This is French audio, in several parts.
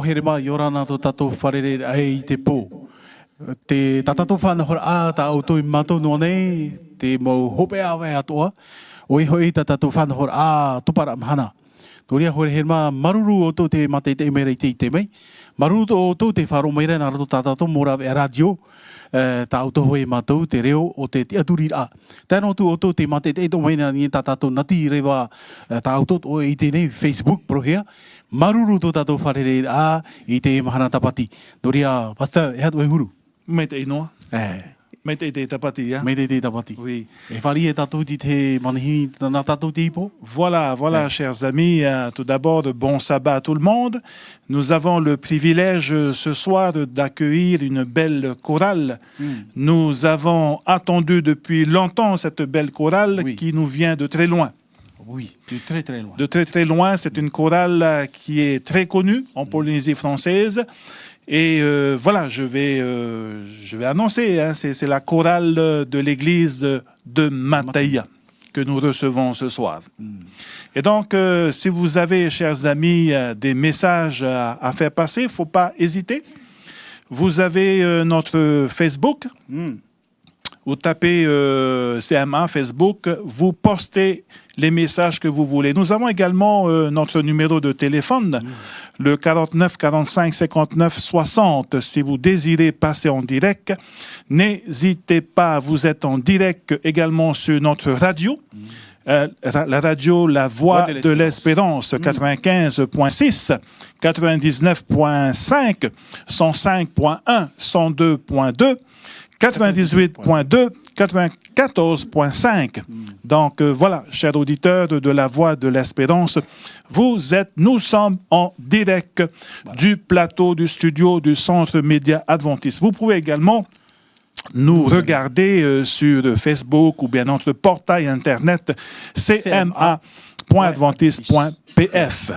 Hoherema yorana to tato wharere ai te pō. Te tatato whana hora a ta auto I mato no nei, te mau hope awe atoa, o I hoi tatato whana hora a tupara mhana. Toria hore herma maruru o tō te mate te mera I te mei, maruru o tō te wharo meira nā rato tatato mora e radio, ta auto hoi matou te reo o te tiaturi a. Tēnō tu o tō te mate te meina ni tatato nati rewa ta auto o I te nei Facebook prohea, maruru tō tato wharere a I te mahana tapati. Toria, pastor, e hatu e huru. Me te inoa. Me te tapati, ya. Me te tapati. Oui. E whari e tatou ti te manihi na tatou te ipo? Voilà, chers amis. Tout d'abord, bon sabbat à tout le monde. Nous avons le privilège ce soir d'accueillir une belle chorale. Nous avons attendu depuis longtemps cette belle chorale qui nous vient de très loin. Oui, de très très loin. De très très loin. C'est une chorale qui est très connue en Polynésie française. Et voilà, je vais annoncer, hein, c'est la chorale de l'église de Mataia que nous recevons ce soir. Et donc, si vous avez, chers amis, des messages à faire passer, il ne faut pas hésiter. Vous avez notre Facebook. Vous tapez CMA Facebook, vous postez les messages que vous voulez. Nous avons également notre numéro de téléphone, le 49 45 59 60. Si vous désirez passer en direct, n'hésitez pas. Vous êtes en direct également sur notre radio, la radio La Voix de l'Espérance, 95.6, 99.5, 105.1, 102.2. 98.2, 94.5. Donc voilà, chers auditeurs de la Voix de l'Espérance, nous sommes en direct du plateau du studio du Centre Média Adventiste. Vous pouvez également nous regarder sur Facebook ou bien notre portail internet cma.adventiste.pf.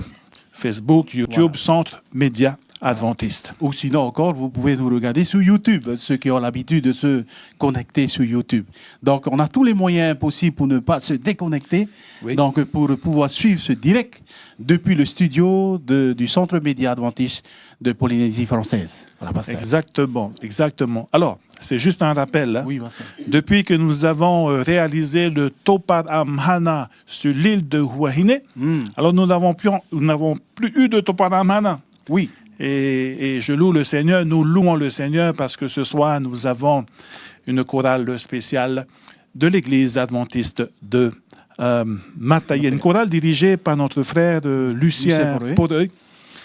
Facebook, YouTube, Centre Média Adventiste. Ou sinon encore, vous pouvez nous regarder sur YouTube, ceux qui ont l'habitude de se connecter sur YouTube. Donc, on a tous les moyens possibles pour ne pas se déconnecter, donc pour pouvoir suivre ce direct depuis le studio du Centre Média Adventiste de Polynésie française. Voilà, pasteur. Exactement. Alors, c'est juste un rappel. Hein. Oui, pasteur. Depuis que nous avons réalisé le Topar Amhana sur l'île de Huahine, alors nous n'avons plus eu de Topar Amhana. Oui. Et je loue le Seigneur, nous louons le Seigneur parce que ce soir, nous avons une chorale spéciale de l'Église adventiste de Mataia. Une chorale dirigée par notre frère Lucien Poreuil.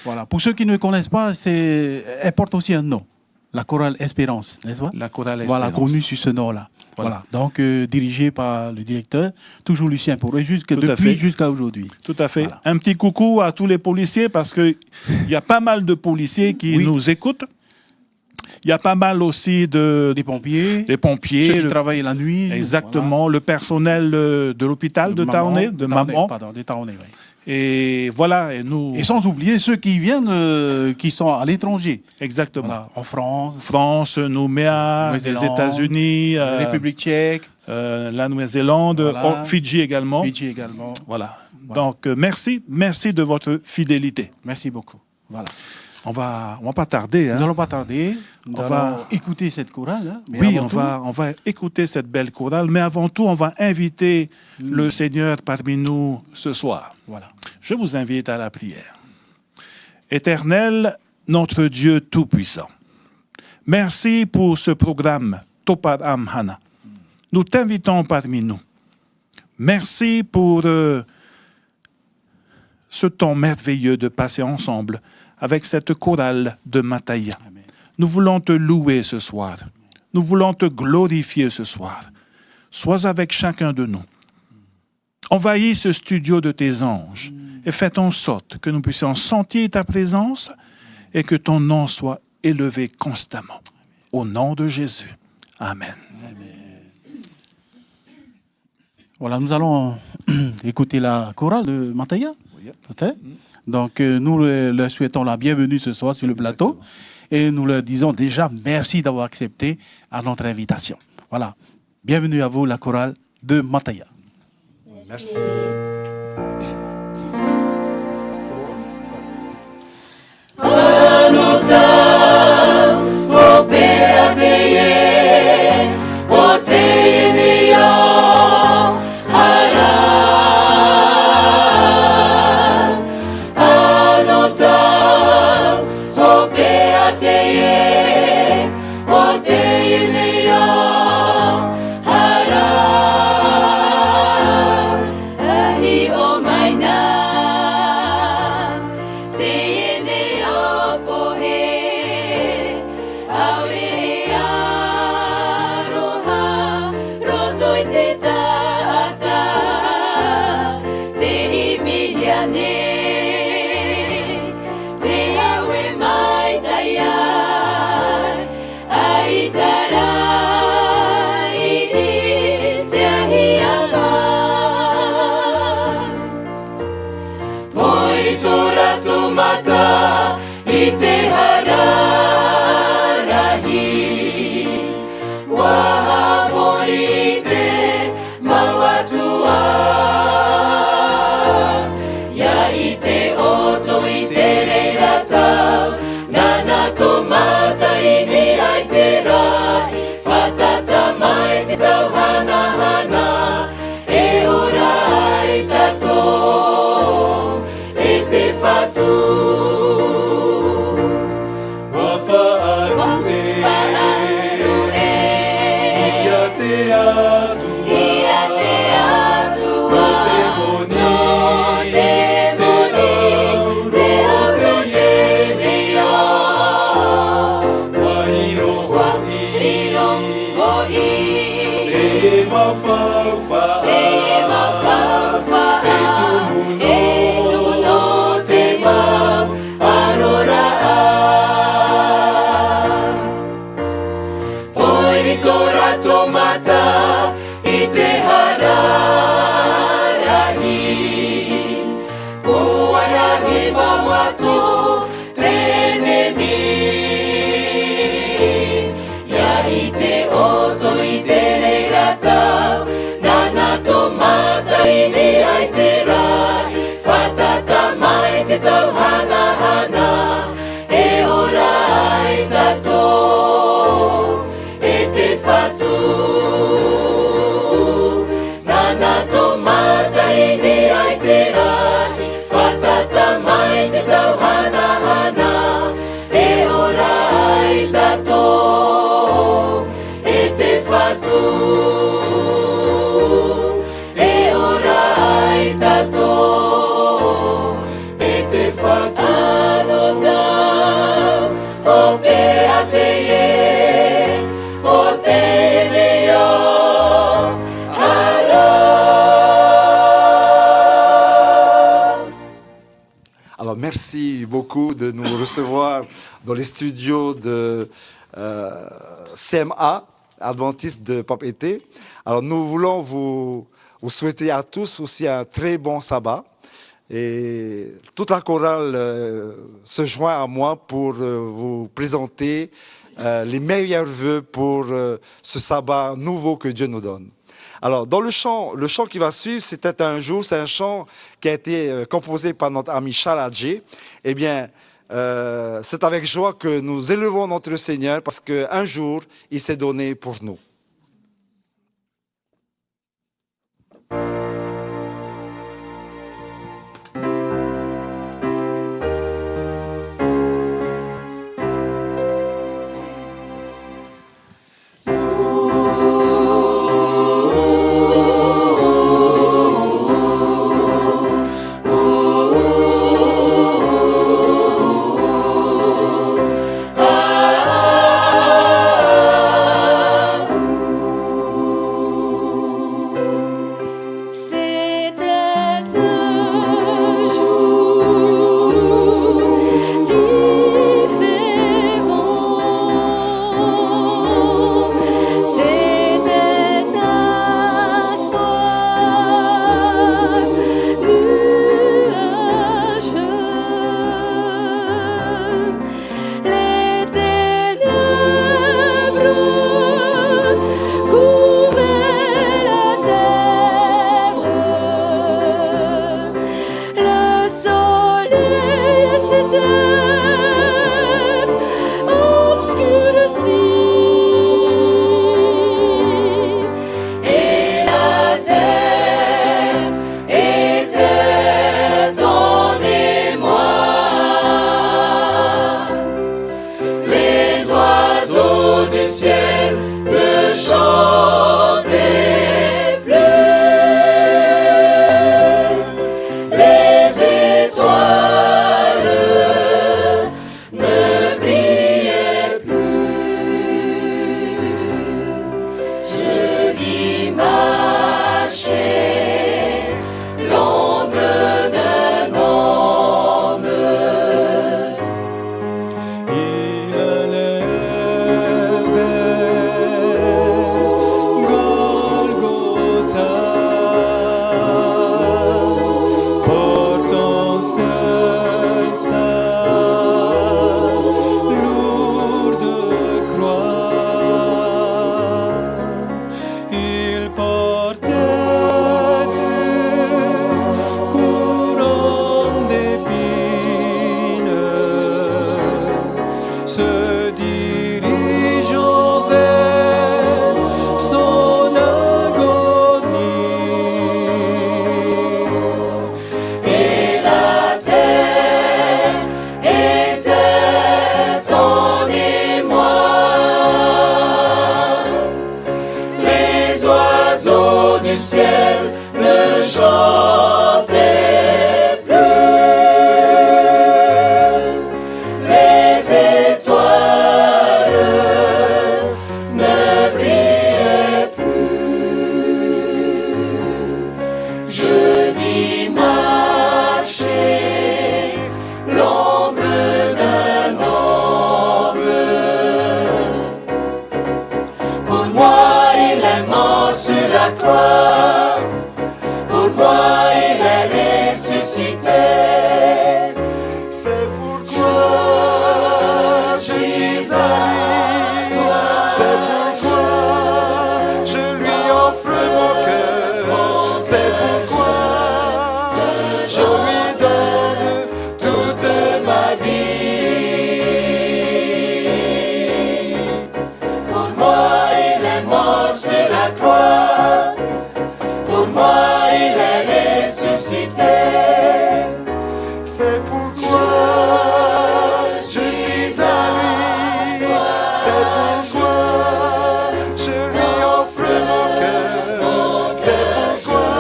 Voilà. Pour ceux qui ne connaissent pas, elle porte aussi un nom. La chorale Espérance, n'est-ce pas? La chorale Espérance. Voilà, connue sur ce nom-là. Voilà. Donc, dirigé par le directeur, toujours Lucien Poreuil, jusqu'à aujourd'hui. Tout à fait. Voilà. Un petit coucou à tous les policiers parce qu'il y a pas mal de policiers qui nous écoutent. Il y a pas mal aussi des pompiers. Ceux qui travaillent la nuit. Exactement. Voilà. Le personnel de l'hôpital de Taoné, de Maman. Pardon, de Taoné, oui. Et voilà, et nous... Et sans oublier ceux qui viennent, qui sont à l'étranger. Exactement. Voilà, en France. France, Nouméa, les États-Unis. République tchèque. La Nouvelle-Zélande, voilà. Fidji également. Voilà. Donc, merci de votre fidélité. Merci beaucoup. Voilà. On va pas tarder. Hein. Nous allons pas tarder. Nous allons écouter cette chorale. Hein. Oui, on va écouter cette belle chorale. Mais avant tout, on va inviter le Seigneur parmi nous ce soir. Voilà. Je vous invite à la prière. Éternel, notre Dieu Tout-Puissant, merci pour ce programme Topar Amhana. Nous t'invitons parmi nous. Merci pour ce temps merveilleux de passer ensemble avec cette chorale de Mataia. Amen. Nous voulons te louer ce soir. Nous voulons te glorifier ce soir. Sois avec chacun de nous. Envahis ce studio de tes anges et fais en sorte que nous puissions sentir ta présence et que ton nom soit élevé constamment. Au nom de Jésus. Amen. Amen. Voilà, nous allons écouter la chorale de Mataia. Peut-être. Donc, nous leur souhaitons la bienvenue ce soir sur le plateau et nous leur disons déjà merci d'avoir accepté à notre invitation. Voilà. Bienvenue à vous, la chorale de Mataia. Merci. Oh Alors, merci beaucoup de nous recevoir dans les studios de CMA, Adventiste de Papeete. Alors, nous voulons vous souhaiter à tous aussi un très bon sabbat. Et toute la chorale se joint à moi pour vous présenter les meilleurs vœux pour ce sabbat nouveau que Dieu nous donne. Alors, dans le chant qui va suivre, c'est un chant qui a été composé par notre ami Charles Adjé. Eh bien, c'est avec joie que nous élevons notre Seigneur parce qu'un jour, il s'est donné pour nous. je vis marcher l'ombre d'un homme. Pour moi, il est mort sur la croix. Pour moi, il est ressuscité. C'est pourquoi je suis à lui. C'est pourquoi je lui offre mon cœur. C'est pourquoi je lui donne toute ma vie. Pour moi, il est mort sur la croix. Pour moi, il est ressuscité. C'est pourquoi je suis à lui. C'est pourquoi je lui offre mon cœur. C'est pourquoi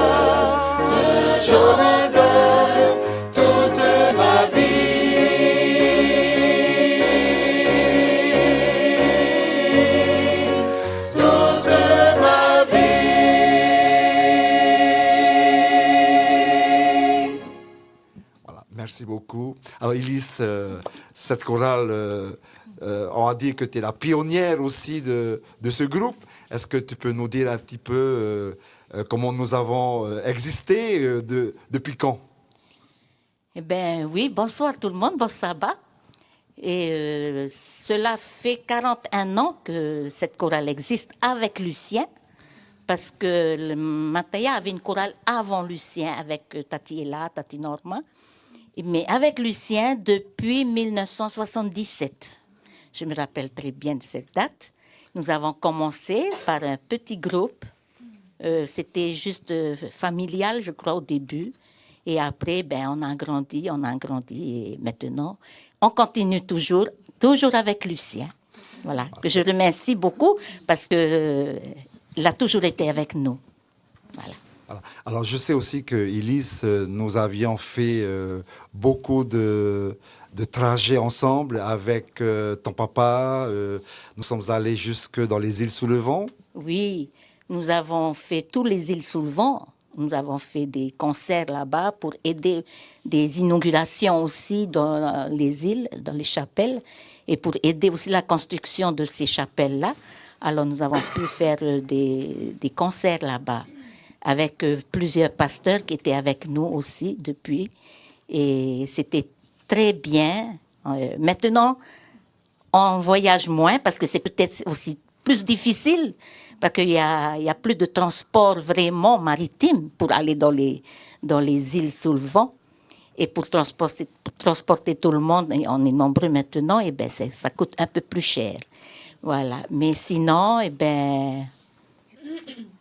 je lui donne toute ma vie. Toute ma vie. Voilà, merci beaucoup. Alors, Elise, cette chorale, on a dit que tu es la pionnière aussi de ce groupe. Est-ce que tu peux nous dire un petit peu comment nous avons existé, depuis quand? Eh bien, oui, bonsoir tout le monde, bon sabbat. Et cela fait 41 ans que cette chorale existe avec Lucien, parce que le Mataya avait une chorale avant Lucien avec Tati Ella, Tati Norma, mais avec Lucien depuis 1977. Je me rappelle très bien de cette date. Nous avons commencé par un petit groupe. C'était juste familial, je crois, au début. Et après, on a grandi. Et maintenant, on continue toujours avec Lucien. Voilà, que je remercie beaucoup parce qu'il a toujours été avec nous. Voilà. Alors, je sais aussi que, Elise, nous avions fait beaucoup de trajets ensemble avec ton papa. Nous sommes allés jusque dans les îles sous le vent. Oui, nous avons fait tous les îles sous le vent. Nous avons fait des concerts là-bas pour aider des inaugurations aussi dans les îles, dans les chapelles, et pour aider aussi la construction de ces chapelles-là. Alors, nous avons pu faire des concerts là-bas avec plusieurs pasteurs qui étaient avec nous aussi depuis. Et c'était très bien. Maintenant, on voyage moins parce que c'est peut-être aussi plus difficile parce qu'il y a plus de transport vraiment maritime pour aller dans les îles sous le vent. Et pour transporter tout le monde, et on est nombreux maintenant, et ça coûte un peu plus cher. Voilà. Mais sinon,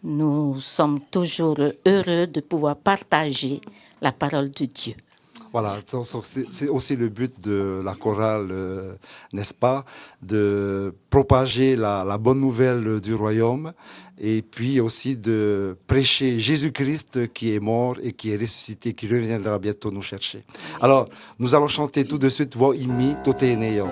nous sommes toujours heureux de pouvoir partager la parole de Dieu. Voilà, c'est aussi le but de la chorale, n'est-ce pas, de propager la bonne nouvelle du royaume et puis aussi de prêcher Jésus-Christ qui est mort et qui est ressuscité, qui reviendra bientôt nous chercher. Alors, nous allons chanter tout de suite « Vo imi tote neo ».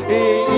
E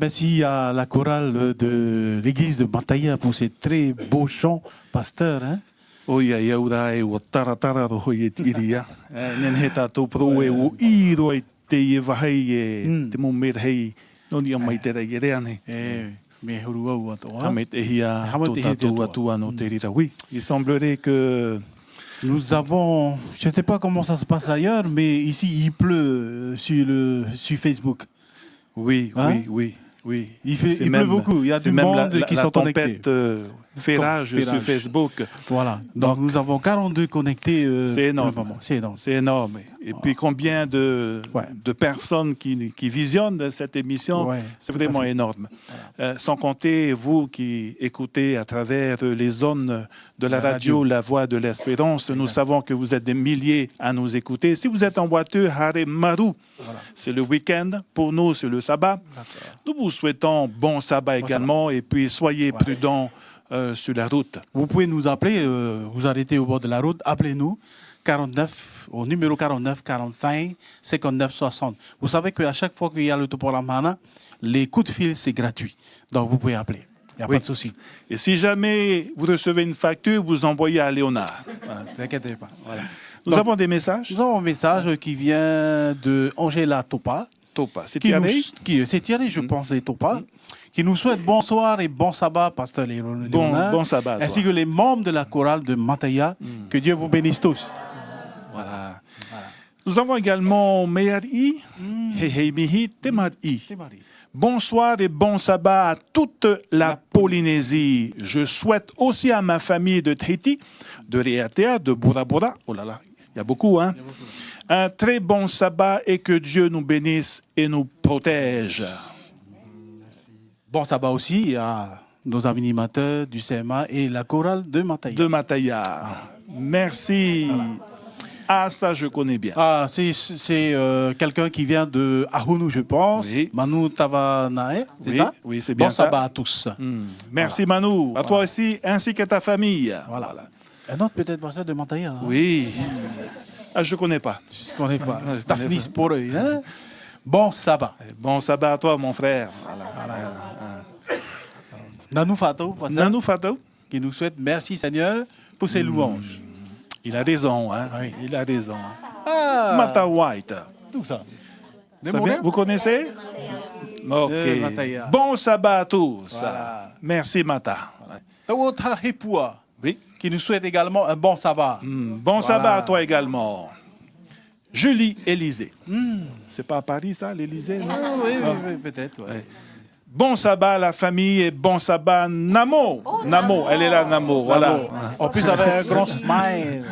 merci à la chorale de l'église de Mataya pour ces très beaux chants, pasteur. Hein? Oia ia ura e o taratara roho i e tiria. Nen he tātou pro e o iro e te i e wahai e te mo mera hei noni a mai te rei e reane. Me huru au atoa. Hame te hia Hame tō te hia te tātou atua. atua no te rira. Oui, il semblerait que... Nous avons, je ne sais pas comment ça se passe ailleurs, mais ici il pleut sur Facebook. Oui, Hein? oui. Il C'est pleut beaucoup. Il y a c'est du même monde qui la sont tempête, connectés. fait rage sur Fait rage. Facebook. Voilà. Donc nous avons 42 connectés. C'est énorme. pour le moment. C'est énorme. C'est énorme. Et puis combien de personnes qui visionnent cette émission, Ouais, c'est tout à vraiment fait. énorme. Sans compter vous qui écoutez à travers les zones de la radio La Voix de l'Espérance. Nous savons que vous êtes des milliers à nous écouter. Si vous êtes en voiture, Hare Maru, c'est le week-end. Pour nous, c'est le sabbat. Nous vous souhaitons bon sabbat également. Et puis soyez prudents sur la route. Vous pouvez nous appeler, vous arrêtez au bord de la route, appelez-nous 49, au numéro 49 45 59 60. Vous savez qu'à chaque fois qu'il y a le Toporamana, les coups de fil, c'est gratuit. Donc vous pouvez appeler. Il n'y a Oui. pas de souci. Et si jamais vous recevez une facture, vous envoyez à Léonard. Voilà. Ne vous inquiétez pas. Nous Donc, avons des messages. Nous avons un message qui vient de Angela Topa. Topa, c'est Qui Thierry. c'est Thierry, je pense, les Topa, qui nous souhaite bonsoir et bon sabbat, pasteur Léonard, Bon sabbat à toi. ainsi que les membres de la chorale de Mataya. Que Dieu vous bénisse tous. Voilà. Nous avons également Meari, Hei Mihi, Temari. Bonsoir et bon sabbat à toute la Polynésie. Je souhaite aussi à ma famille de Tahiti, de Reatea, de Bora Bora. Oh là là, il y a beaucoup, hein? Un très bon sabbat et que Dieu nous bénisse et nous protège. Bon sabbat aussi à nos animateurs du CMA et la chorale de Mataya. De Mataya. Merci. Ah, ça, je connais bien. Ah, c'est quelqu'un qui vient de Ahunu, je pense. Oui. Manu Tavanae, c'est Oui, ça? oui, c'est bien Bon ça. sabbat à tous. Merci Manu, à toi aussi, ainsi qu'à ta famille. Voilà. Un autre peut-être pasteur de Mataya. Hein? Oui. Ah, je ne connais pas. Je ne connais pas. je connais Daphnis pour eux. Hein? Bon sabbat. Bon sabbat à toi, mon frère. Nanou Fatou, pasteur, Nanou Fatou, qui nous souhaite merci Seigneur pour ses louanges. il a raison, hein? Oui. Il a raison. Ah, Mata White. tout ça. Ça vient- vous connaissez? Ok. Mataya. Bon sabbat à tous. Voilà. Merci Mata. Tawota Hepua, Oui. qui nous souhaite également un bon sabbat. Bon sabbat à toi également. Julie Élysée. C'est pas à Paris, ça, l'Élysée? non? Ah, oui, peut-être. Ouais. Ouais. Bon sabbat à la famille et bon sabbat Namo. Namo, elle est là, Namo. Voilà. En plus, avec un grand smile.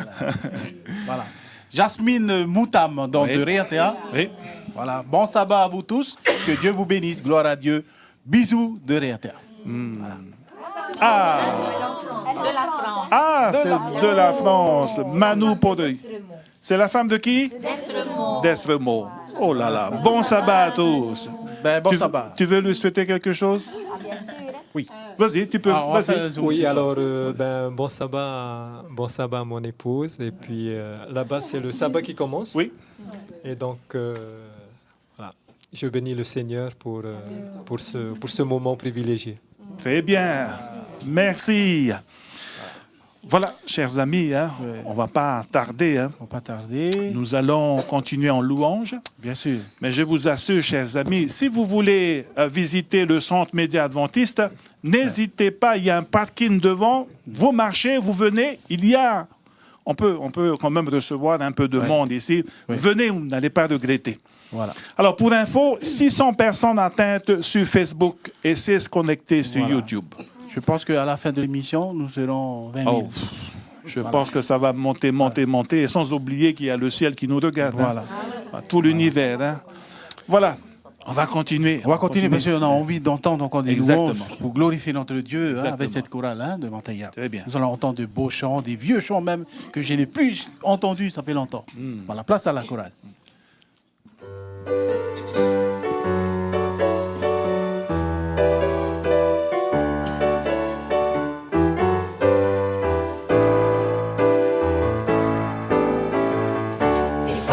Voilà. Jasmine Moutam, donc Oui. de Réatea. Oui. Voilà. Bon sabbat à vous tous. Que Dieu vous bénisse. Gloire à Dieu. Bisous de Réatea. Ah, c'est de la France. Manu Podeuil. C'est la femme de qui? D'Estremont. Oh là là. Bon sabbat à tous. Ben, bon tu, sabbat. tu veux lui souhaiter quelque chose? Oui. Vas-y, tu peux. Ah, on va faire un Vas-y. zoom, Oui, c'est alors bon sabbat à mon épouse. Et puis là-bas, c'est le sabbat qui commence. Oui. Et donc, voilà, je bénis le Seigneur pour ce moment privilégié. Très bien. Merci. Voilà, chers amis, hein, Ouais. on ne va pas tarder. Hein. On va pas tarder. Nous allons continuer en louange. Bien sûr. Mais je vous assure, chers amis, si vous voulez visiter le centre média adventiste, n'hésitez pas, il y a un parking devant, vous marchez, vous venez, on peut quand même recevoir un peu de Ouais. monde ici. Oui. Venez, vous n'allez pas regretter. Voilà. Alors, pour info, 600 personnes atteintes sur Facebook et 6 connectées sur Voilà. YouTube. Je pense qu'à la fin de l'émission, nous serons 20 000. Oh, je pense que ça va monter, et sans oublier qu'il y a le ciel qui nous regarde. Voilà. Hein. Tout l'univers. Hein. Voilà, on va continuer. On va continuer parce qu'on a envie d'entendre encore des Exactement. louanges pour glorifier notre Dieu, hein, Exactement. avec cette chorale hein, de Mataya. Très bien. Nous allons entendre de beaux chants, des vieux chants même que je n'ai plus entendus, ça fait longtemps. Voilà, place à la chorale.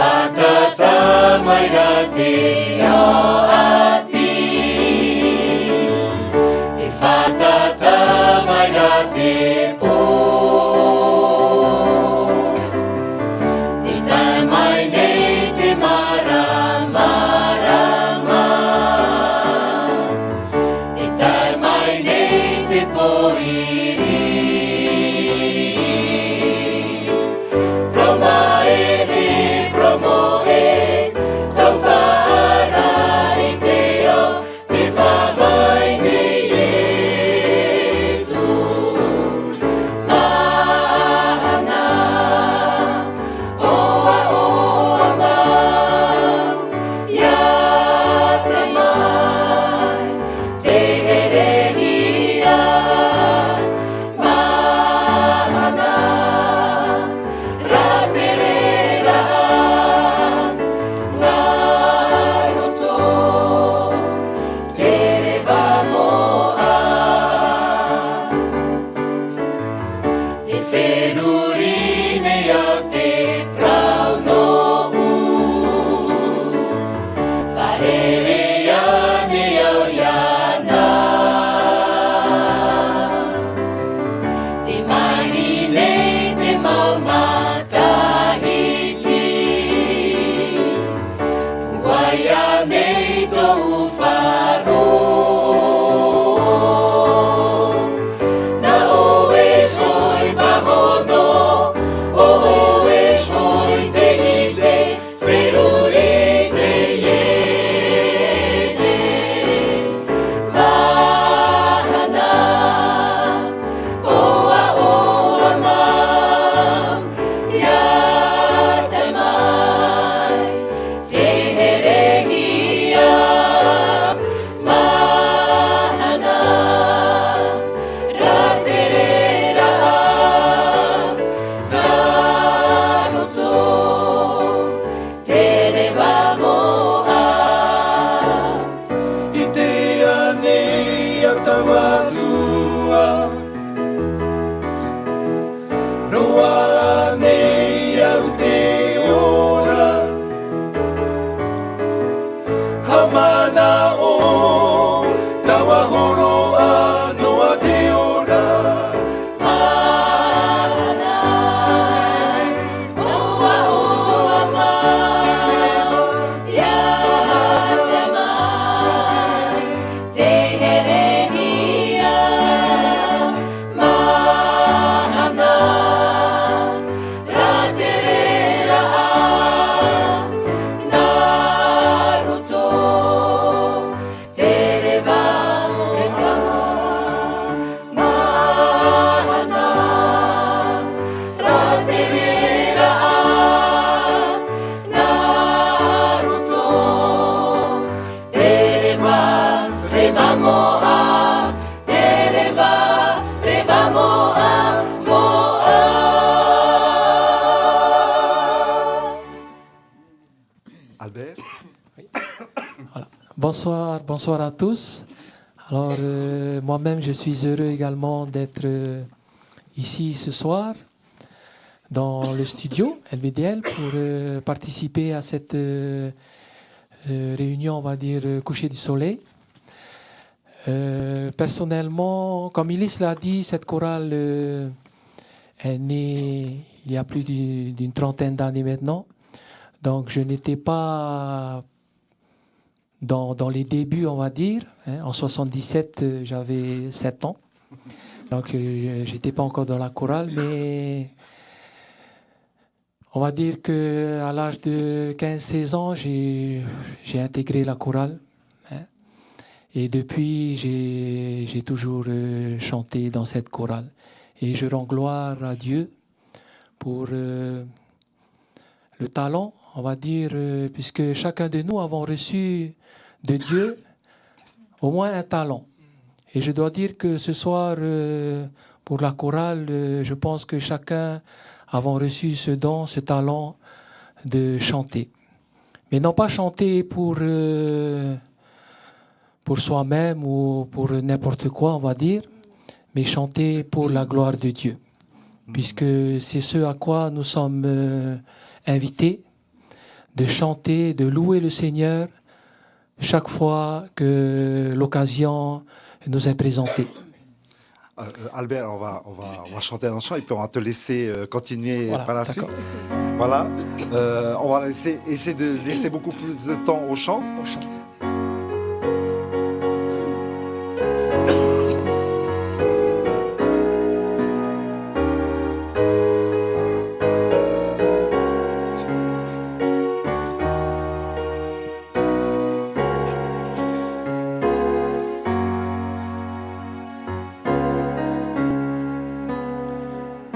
Fatata mai rati o api Albert. Voilà. Bonsoir à tous. Alors, moi-même, je suis heureux également d'être ici ce soir dans le studio LVDL pour participer à cette réunion, on va dire, coucher du soleil. Personnellement, comme Ilis l'a dit, cette chorale est née il y a plus d'une trentaine d'années maintenant. Donc, je n'étais pas dans les débuts, on va dire. En 77, j'avais 7 ans. Donc, je n'étais pas encore dans la chorale, mais on va dire qu'à l'âge de 15-16 ans, j'ai intégré la chorale. Et depuis, j'ai toujours chanté dans cette chorale. Et je rends gloire à Dieu pour le talent, on va dire, puisque chacun de nous avons reçu de Dieu au moins un talent. Et je dois dire que ce soir, pour la chorale, je pense que chacun avons reçu ce don, ce talent de chanter. Mais non pas chanter pour soi-même ou pour n'importe quoi, on va dire, mais chanter pour la gloire de Dieu. Puisque c'est ce à quoi nous sommes invités, de chanter, de louer le Seigneur chaque fois que l'occasion nous est présentée. Albert, on va chanter un chant et puis on va te laisser continuer Voilà, par la suite. d'accord. Voilà. On va essayer de laisser beaucoup plus de temps au chant. Au chant.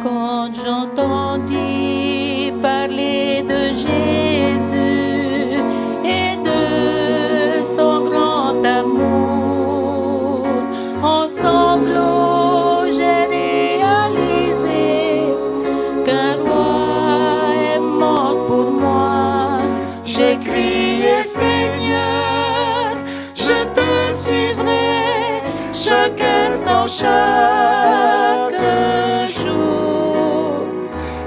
Quand j'entendis parler de Jésus et de son grand amour, en sanglots j'ai réalisé qu'un roi est mort pour moi. J'ai crié Seigneur, je te suivrai chaque instant, chaque jour,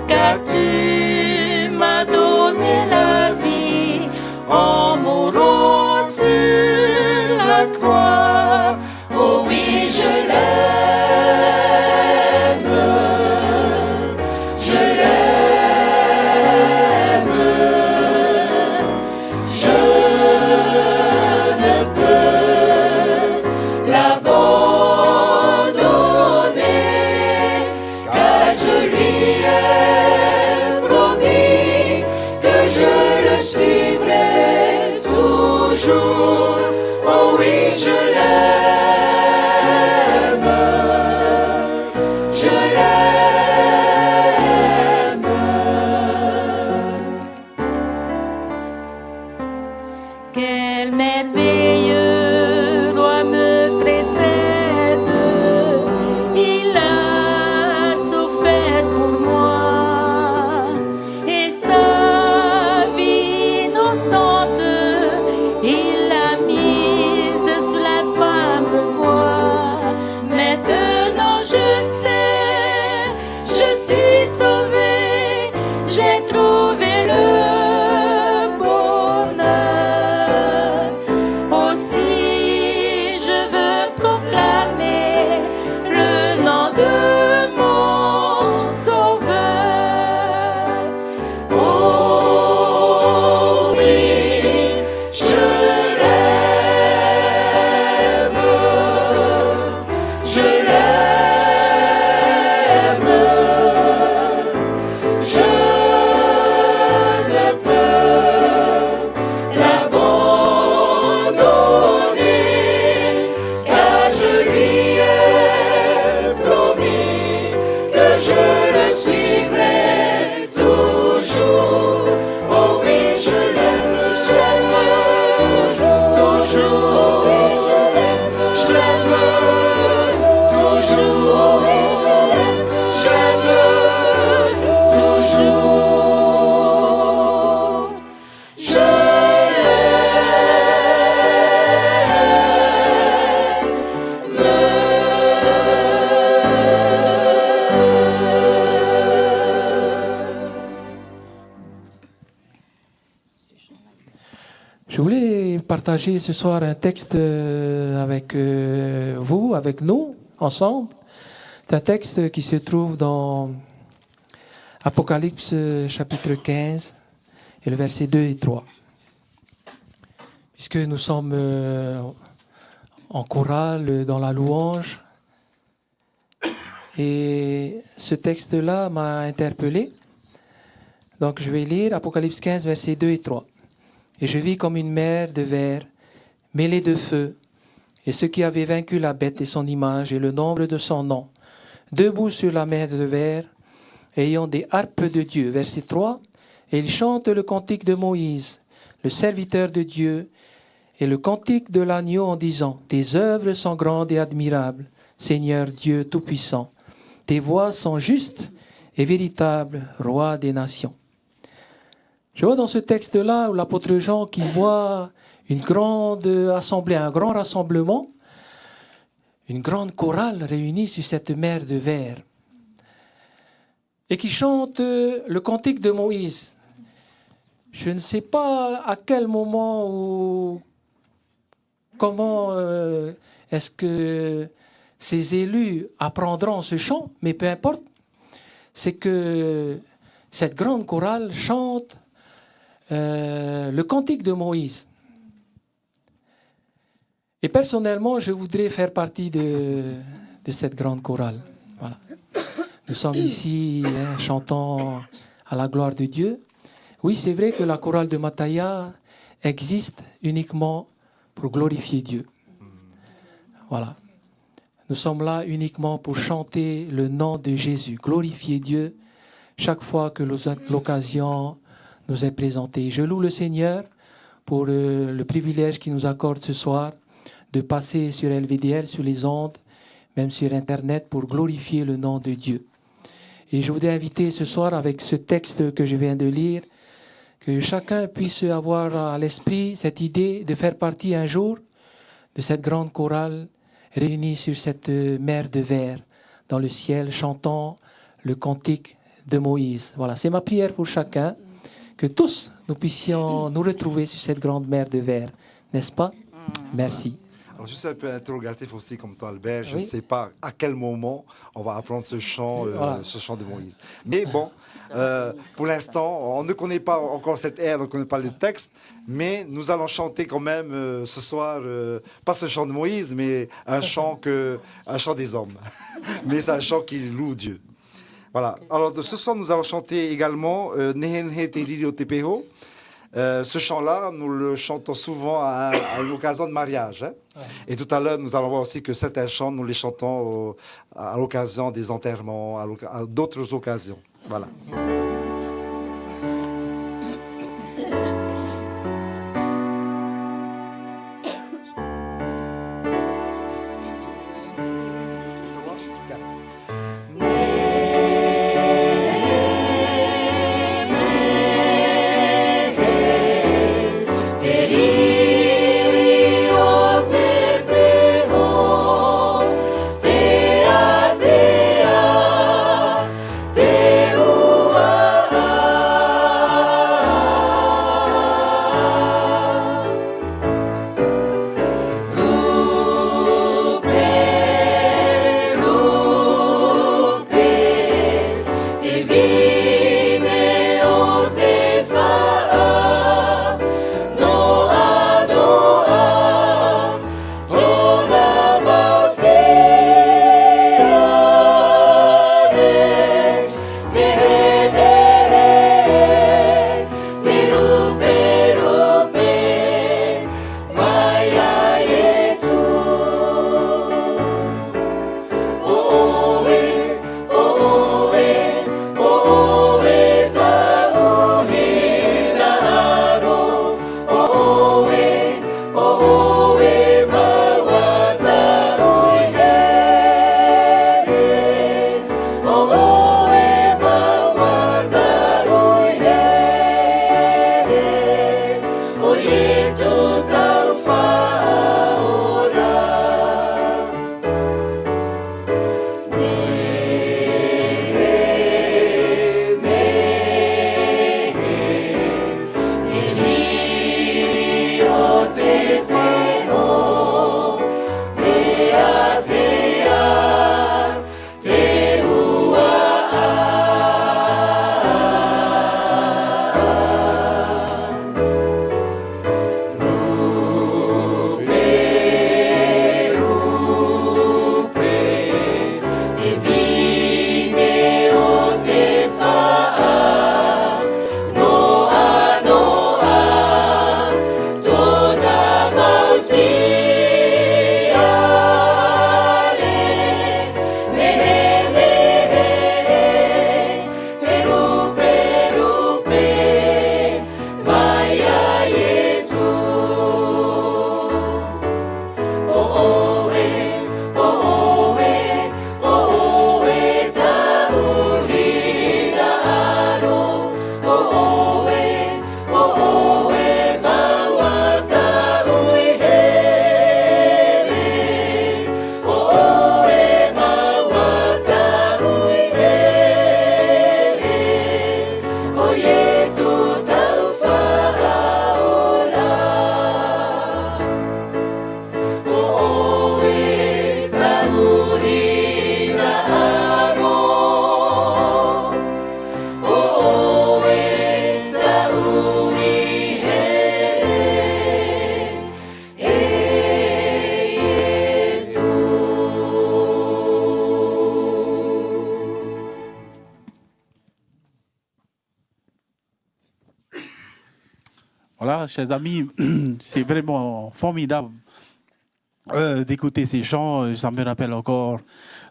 car tu m'as donné la vie en mourant sur la croix. Oh oui, je l'aime, je l'aime, je ne peux l'abandonner, car je lui ai Je voulais partager ce soir un texte avec vous, avec nous, ensemble. C'est un texte qui se trouve dans Apocalypse chapitre 15 et le verset 2 et 3. Puisque nous sommes en chorale dans la louange, et ce texte-là m'a interpellé. Donc je vais lire Apocalypse 15, versets 2 et 3. Et je vis comme une mer de verre mêlée de feu, et ceux qui avaient vaincu la bête et son image et le nombre de son nom, debout sur la mer de verre, ayant des harpes de Dieu. Verset 3. Et ils chantent le cantique de Moïse, le serviteur de Dieu, et le cantique de l'agneau en disant: Tes œuvres sont grandes et admirables, Seigneur Dieu Tout-Puissant. Tes voies sont justes et véritables, Roi des nations. Je vois dans ce texte-là où l'apôtre Jean qui voit une grande assemblée, un grand rassemblement, une grande chorale réunie sur cette mer de verre, et qui chante le cantique de Moïse. Je ne sais pas à quel moment ou comment est-ce que ces élus apprendront ce chant, mais peu importe, c'est que cette grande chorale chante le cantique de Moïse. Et personnellement, je voudrais faire partie de cette grande chorale. Voilà. Nous sommes ici chantant à la gloire de Dieu. Oui, c'est vrai que la chorale de Mataya existe uniquement pour glorifier Dieu. Voilà. Nous sommes là uniquement pour chanter le nom de Jésus, glorifier Dieu chaque fois que l'occasion nous est présentée. Je loue le Seigneur pour le privilège qu'il nous accorde ce soir de passer sur LVDL, sur les ondes, même sur Internet, pour glorifier le nom de Dieu. Et je voudrais inviter ce soir, avec ce texte que je viens de lire, que chacun puisse avoir à l'esprit cette idée de faire partie un jour de cette grande chorale réunis sur cette mer de verre dans le ciel, chantant le cantique de Moïse. Voilà, c'est ma prière pour chacun, que tous nous puissions nous retrouver sur cette grande mer de verre, n'est-ce pas? Merci. Alors, je suis un peu interrogatif aussi, comme toi, Albert. Je Oui. ne sais pas à quel moment on va apprendre ce chant, Voilà. ce chant de Moïse. Mais bon, pour l'instant, on ne connaît pas encore cette ère, on ne connaît pas le texte, mais nous allons chanter quand même ce soir, pas ce chant de Moïse, mais un chant des hommes. Mais c'est un chant qui loue Dieu. Voilà. Alors, ce soir, nous allons chanter également Nehenhe Teririo Tepeho. Ce chant-là, nous le chantons souvent à l'occasion de mariage. Hein. Ouais. Et tout à l'heure, nous allons voir aussi que certains chants, nous les chantons à l'occasion des enterrements, à d'autres occasions. Voilà. Te Voilà, chers amis, c'est vraiment formidable d'écouter ces chants. Ça me rappelle encore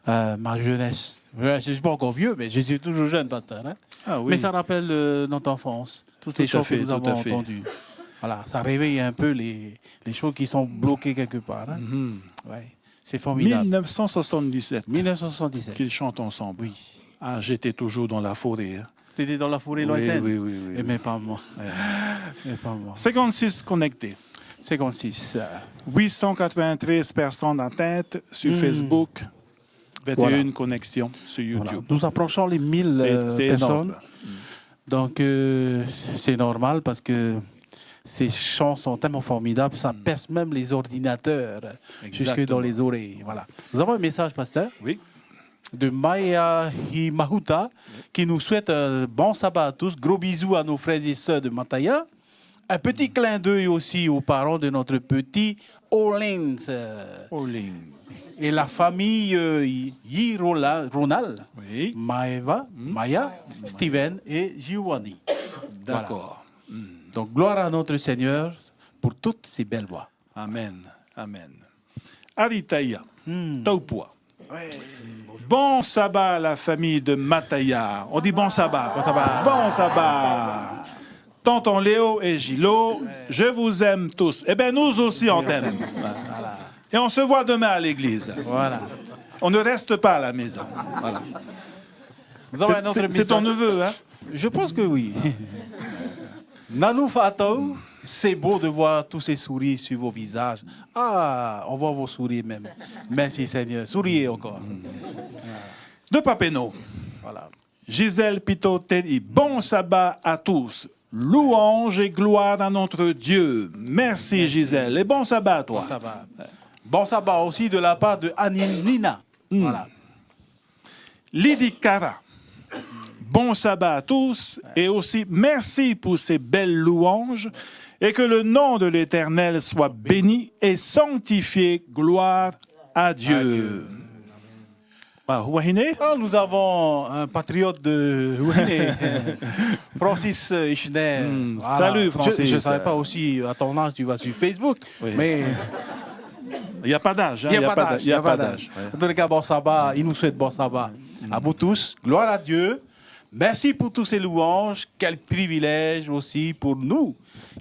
ma jeunesse. Je ne suis pas encore vieux, mais je suis toujours jeune, pasteur. Hein. Ah oui. Mais ça rappelle notre enfance, tous ces Tout à chants fait, que nous tout à avons fait. entendus. Voilà, ça réveille un peu les choses qui sont bloquées quelque part. Hein. Mhm. Ouais, c'est formidable. 1977 1977. qu'ils chantent ensemble. Oui. Ah, j'étais toujours dans la forêt. Hein. C'était dans la forêt Oui, lointaine. oui, oui, oui. Mais pas moi. Ouais. Mais pas moi. 56 connectés. 56. 893 personnes atteintes sur Facebook. 21 Voilà. connexions sur Voilà. YouTube. Nous approchons les 1000 C'est personnes. énorme. Donc, c'est normal parce que ces chants sont tellement formidables, ça perce même les ordinateurs jusque Exactement. dans les oreilles. Voilà. Nous avons un message, pasteur, Oui. de Maya Himahuta qui nous souhaite un bon sabbat à tous. Gros bisous à nos frères et sœurs de Mataya. Un petit clin d'œil aussi aux parents de notre petit Orleans et la famille Yi Ronald, Oui. Maeva, Maya, Steven et Giovanni. D'accord. Donc, gloire à notre Seigneur pour toutes ces belles voix. Amen. Amen. Aritaya. Taupua. Bon sabbat à la famille de Mataya. On dit bon sabbat. Bon sabbat. Bon sabbat. Tonton Léo et Gilo, je vous aime tous. Eh bien, nous aussi, on t'aime. Voilà. Et on se voit demain à l'église. Voilà. On ne reste pas à la maison. Voilà. Nous avons un autre C'est ton message. neveu, hein? Je pense que oui. Nanou Fatou, c'est beau de voir tous ces sourires sur vos visages. Ah, on voit vos sourires même. Merci Seigneur. Souriez encore. De Papeno. Voilà. Gisèle Pito Teddy, bon sabbat à tous. Louange et gloire à notre Dieu. Merci Gisèle. Et bon sabbat à toi. Bon sabbat. Bon sabbat aussi de la part de Nina. Voilà. Lydie Cara. Bon sabbat à tous et aussi merci pour ces belles louanges et que le nom de l'Éternel soit béni et sanctifié. Gloire à Dieu. Ah, Wahine? Ah, nous avons un patriote de Francis Ichner. Salut, Francis. Je ne savais pas aussi, à ton âge, tu vas sur Facebook. Oui. Mais Il n'y a pas d'âge. Hein? il n'y a pas d'âge. Il n'y a pas d'âge. Ouais. En tous les cas, bon sabbat. Il nous souhaite bon sabbat à vous tous. Gloire à Dieu. Merci pour tous ces louanges. Quel privilège aussi pour nous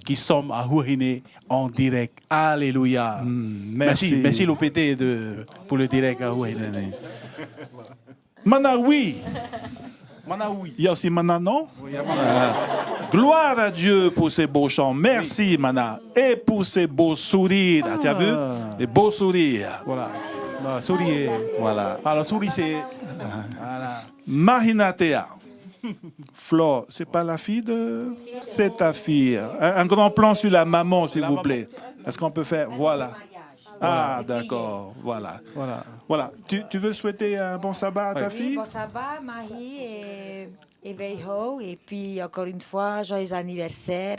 qui sommes à Huahine en direct. Alléluia. Merci. Merci l'OPT pour le direct à Huahine. Manaoui. Manaoui. Il y a aussi Mana, non? Gloire à Dieu pour ces beaux chants. Merci, Mana. Et pour ces beaux sourires. Tu as vu? Les beaux sourires. Voilà. Souriez. Voilà. Alors, sourissez. Voilà. Mahinatea. Flore, c'est pas la fille de... C'est ta fille. Un grand plan sur la maman, s'il vous plaît. Est-ce qu'on peut faire... Voilà. Ah, d'accord. Voilà. Voilà. Voilà. Tu veux souhaiter un bon sabbat à ta fille? Bon sabbat, Marie et Veiho. Et puis, encore une fois, joyeux anniversaire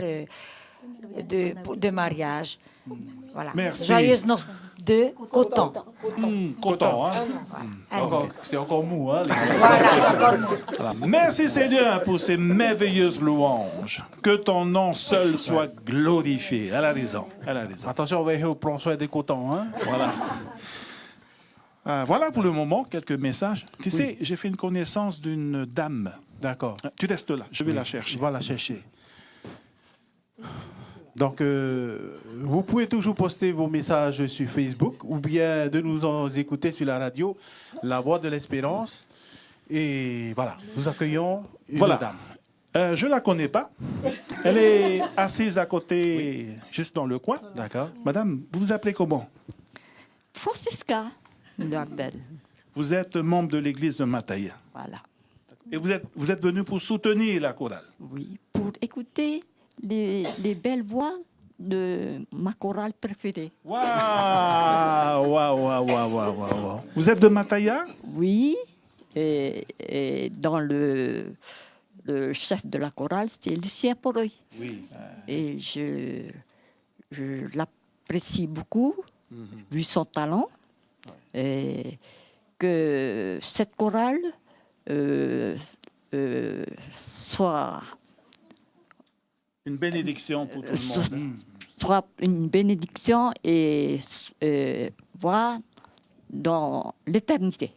de mariage. Voilà. Merci. Joyeuse noces de Coton. Content, hein? C'est encore mou, hein? Voilà. Merci Seigneur pour ces merveilleuses louanges. Que ton nom seul soit glorifié. Elle a raison. Elle a raison. Attention, on va prendre soin des cotons, hein? Voilà. Voilà pour le moment quelques messages. Tu sais, j'ai fait une connaissance d'une dame. D'accord. Tu restes là, je vais la chercher. Je vais la chercher. Donc, vous pouvez toujours poster vos messages sur Facebook ou bien de nous en écouter sur la radio, La Voix de l'Espérance. Et voilà, nous accueillons une Voilà. dame. Je ne la connais pas. Elle est assise à côté, juste dans le coin. D'accord. Madame, vous vous appelez comment? Francisca Norbel. Vous êtes membre de l'église de Mataya. Voilà. Et vous êtes venu pour soutenir la chorale. Oui, pour écouter les belles voix de ma chorale préférée. Waouh, waouh, waouh, waouh, waouh, waouh. Vous êtes de Mataya? Oui, et dans le chef de la chorale, c'était Lucien Poroy. Oui. Et je l'apprécie beaucoup, vu son talent, et que cette chorale soit Une bénédiction pour tout le monde. soit une bénédiction et voir dans l'éternité,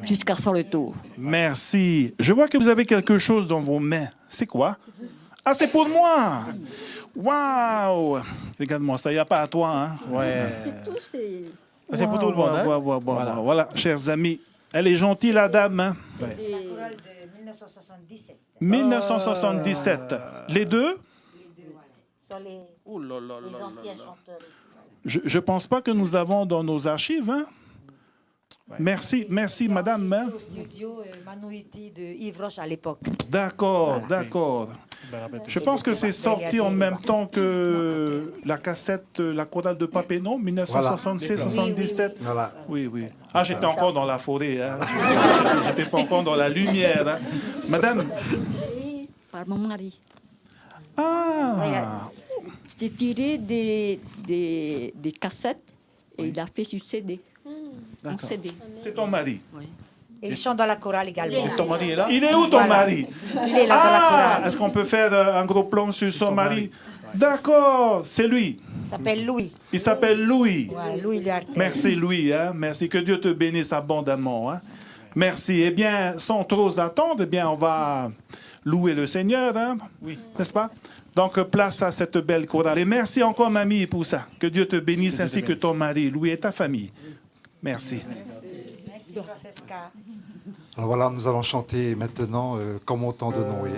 jusqu'à son retour. Merci. Je vois que vous avez quelque chose dans vos mains. C'est quoi? Ah, c'est pour moi. Waouh. Regarde-moi ça, il n'y a pas à toi. Hein? Ouais. C'est C'est pour tout le monde. Hein? Voilà, chers amis. Elle est gentille, la dame. Hein? La chorale de 1977. 1977. Les deux? Sur les, Oh là là les là là anciens là. chanteurs. Je ne pense pas que nous avons dans nos archives. Hein? Merci, madame. Hein? Au studio Manouiti de Yves Roche à l'époque. D'accord, d'accord. Je pense que c'est sorti en même temps que la cassette La chorale de Papenon, 1976-77. Voilà. Oui. Ah, j'étais encore dans la forêt. Hein. J'étais pas encore dans la lumière. Hein. Madame. Par mon mari. Ah. C'était tiré des cassettes et il a fait sur CD. En CD. C'est ton mari. Oui. Et il chante dans la chorale également. Et ton mari est là? Il est où ton Voilà. mari? Il est là dans la chorale. Est-ce qu'on peut faire un gros plan sur son mari? D'accord, c'est lui. Il s'appelle Louis. Il s'appelle Louis. Voilà, Louis Luartel. Merci Louis, hein? Merci, que Dieu te bénisse abondamment. Hein? Merci. Eh bien, sans trop attendre, eh bien, on va louer le Seigneur, hein? Oui, n'est-ce pas? Donc, place à cette belle chorale. Et merci encore, mamie, pour ça. Que Dieu te bénisse ainsi que ton mari, Louis, et ta famille. Merci. Merci Francesca. Alors voilà, nous allons chanter maintenant Comme au temps de Noé.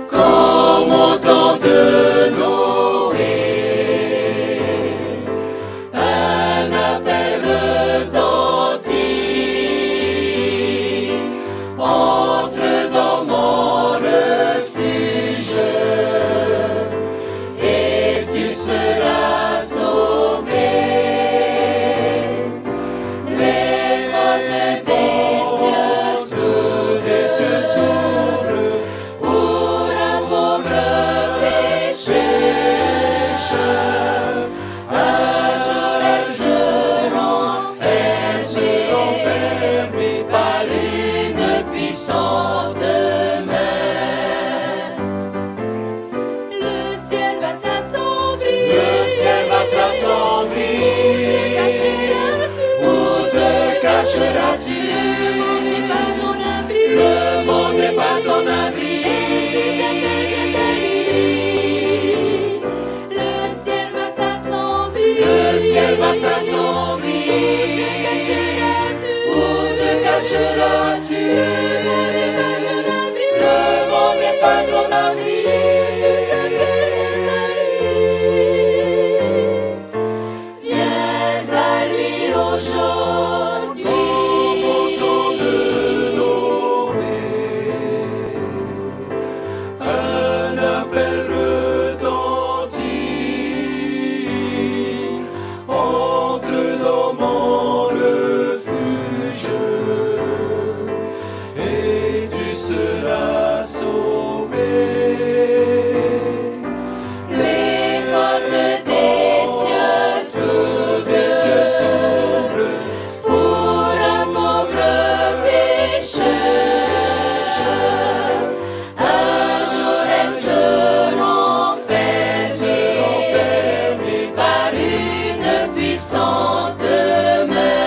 Comme au temps de Noé, un appel retentit, entre dans mon refuge, et tu seras sauvé. Les portes des cieux s'ouvrent pour un pauvre pécheur. Un jour elles seront fermées par une puissante main. Le ciel va s'assombrir. Le ciel va s'assombrir. Où te cacheras-tu? Le monde n'est pas ton abri. Jésus t'appelle, viens à lui. Le ciel va s'assombrir. Le ciel va s'assombrir. Où te cacheras-tu? Le monde n'est pas ton abri. Jésus t'appelle, viens à lui aujourd'hui. Comme au temps de Noé, un appel retentit, entre dans mon refuge, et tu seras sauvé. Les portes des cieux s'ouvrent pour un pauvre pécheur. Un jour elles seront fermées par une puissante main.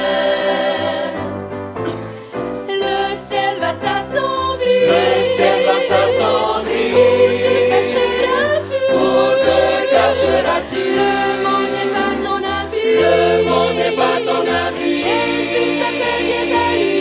Le ciel va s'assombrir. Le ciel va s'assombrir. Où te cacheras-tu? Le monde n'est pas ton abri. Le monde n'est pas ton abri. Jésus t'appelle, viens à lui.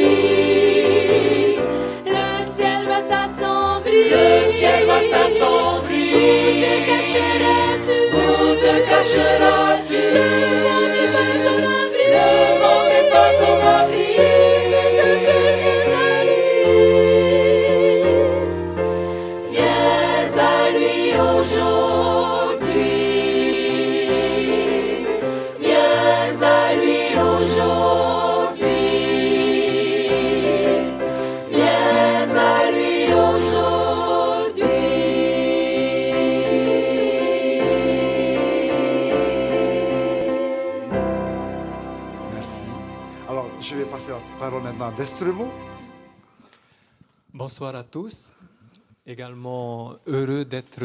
Le ciel va s'assombrir. Le ciel va s'assombrir. Où te cacheras-tu? Où te cacheras-tu? Le monde n'est pas ton abri. Le monde n'est pas ton abri. Jésus t'appelle, viens à lui. Viens à lui aujourd'hui. Viens à lui aujourd'hui. Viens à lui aujourd'hui. Parole maintenant d'Estremo. Bonsoir à tous. Également heureux d'être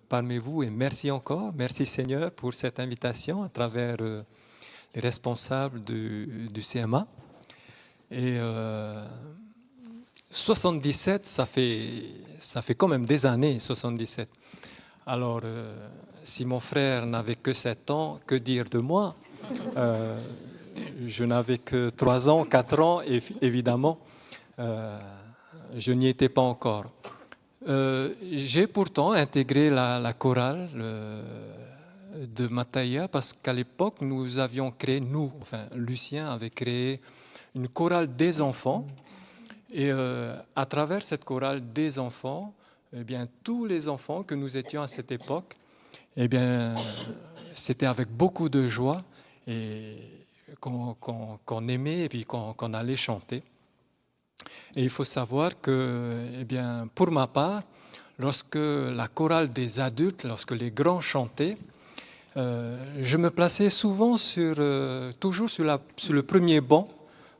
parmi vous et merci encore. Merci Seigneur pour cette invitation à travers les responsables du CMA. Et 77, ça fait quand même des années, 77. Alors, si mon frère n'avait que 7 ans, que dire de moi? Je n'avais que 3 ans, 4 ans, et évidemment, je n'y étais pas encore. J'ai pourtant intégré la chorale de Mataïa parce qu'à l'époque, nous avions créé, Lucien avait créé une chorale des enfants. Et à travers cette chorale des enfants, eh bien, tous les enfants que nous étions à cette époque, eh bien, c'était avec beaucoup de joie et qu'on aimait et puis qu'on allait chanter. Et il faut savoir que, eh bien, pour ma part, lorsque la chorale des adultes, lorsque les grands chantaient, je me plaçais souvent toujours sur le premier banc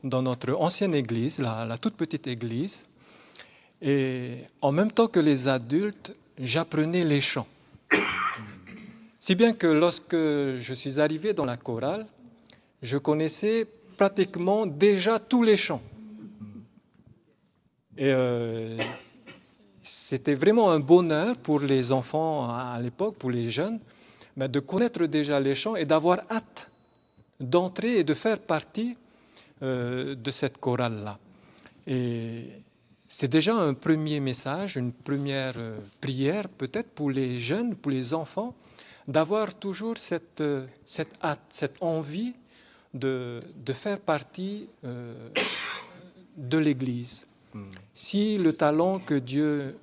dans notre ancienne église, la toute petite église. Et en même temps que les adultes, j'apprenais les chants. Si bien que lorsque je suis arrivé dans la chorale, je connaissais pratiquement déjà tous les chants. Et c'était vraiment un bonheur pour les enfants à l'époque, pour les jeunes, de connaître déjà les chants et d'avoir hâte d'entrer et de faire partie de cette chorale-là. Et c'est déjà un premier message, une première prière peut-être pour les jeunes, pour les enfants, d'avoir toujours cette hâte, cette envie de faire partie de l'Église. Si le talent que Dieu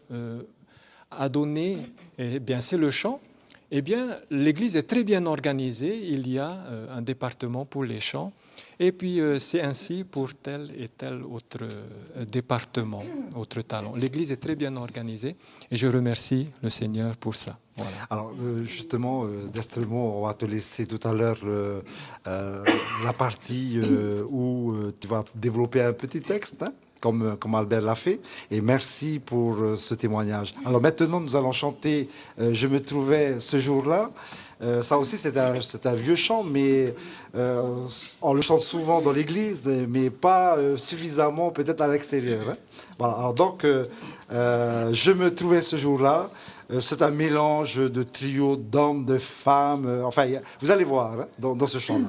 a donné, eh bien, c'est le chant, eh bien, l'Église est très bien organisée. Il y a un département pour les chants. Et puis, c'est ainsi pour tel et tel autre département, autre talent. L'Église est très bien organisée et je remercie le Seigneur pour ça. Voilà. Alors, justement, Destremo, on va te laisser tout à l'heure la partie où tu vas développer un petit texte, hein, comme Albert l'a fait. Et merci pour ce témoignage. Alors maintenant, nous allons chanter « Je me trouvais ce jour-là ». Ça aussi, c'est un vieux chant, mais on le chante souvent dans l'église, mais pas suffisamment peut-être à l'extérieur. Hein. Voilà. Alors donc, je me trouvais ce jour-là. C'est un mélange de trio d'hommes, de femmes. Enfin, vous allez voir hein, dans ce chant-là.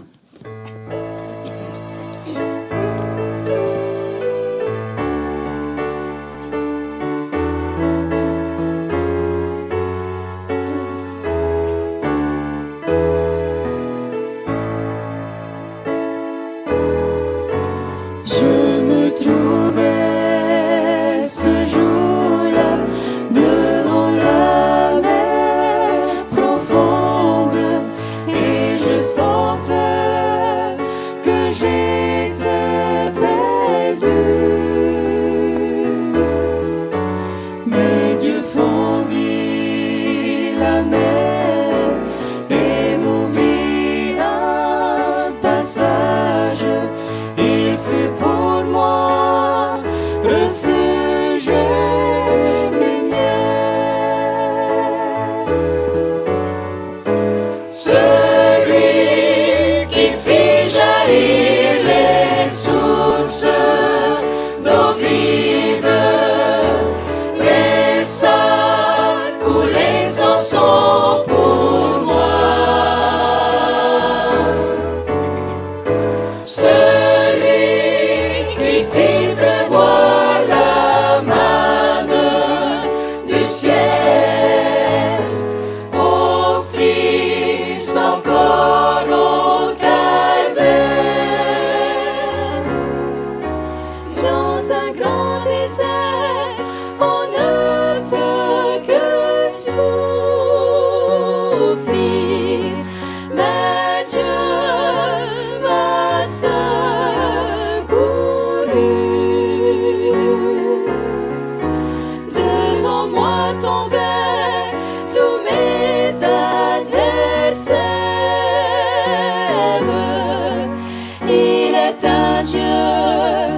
Il est un Dieu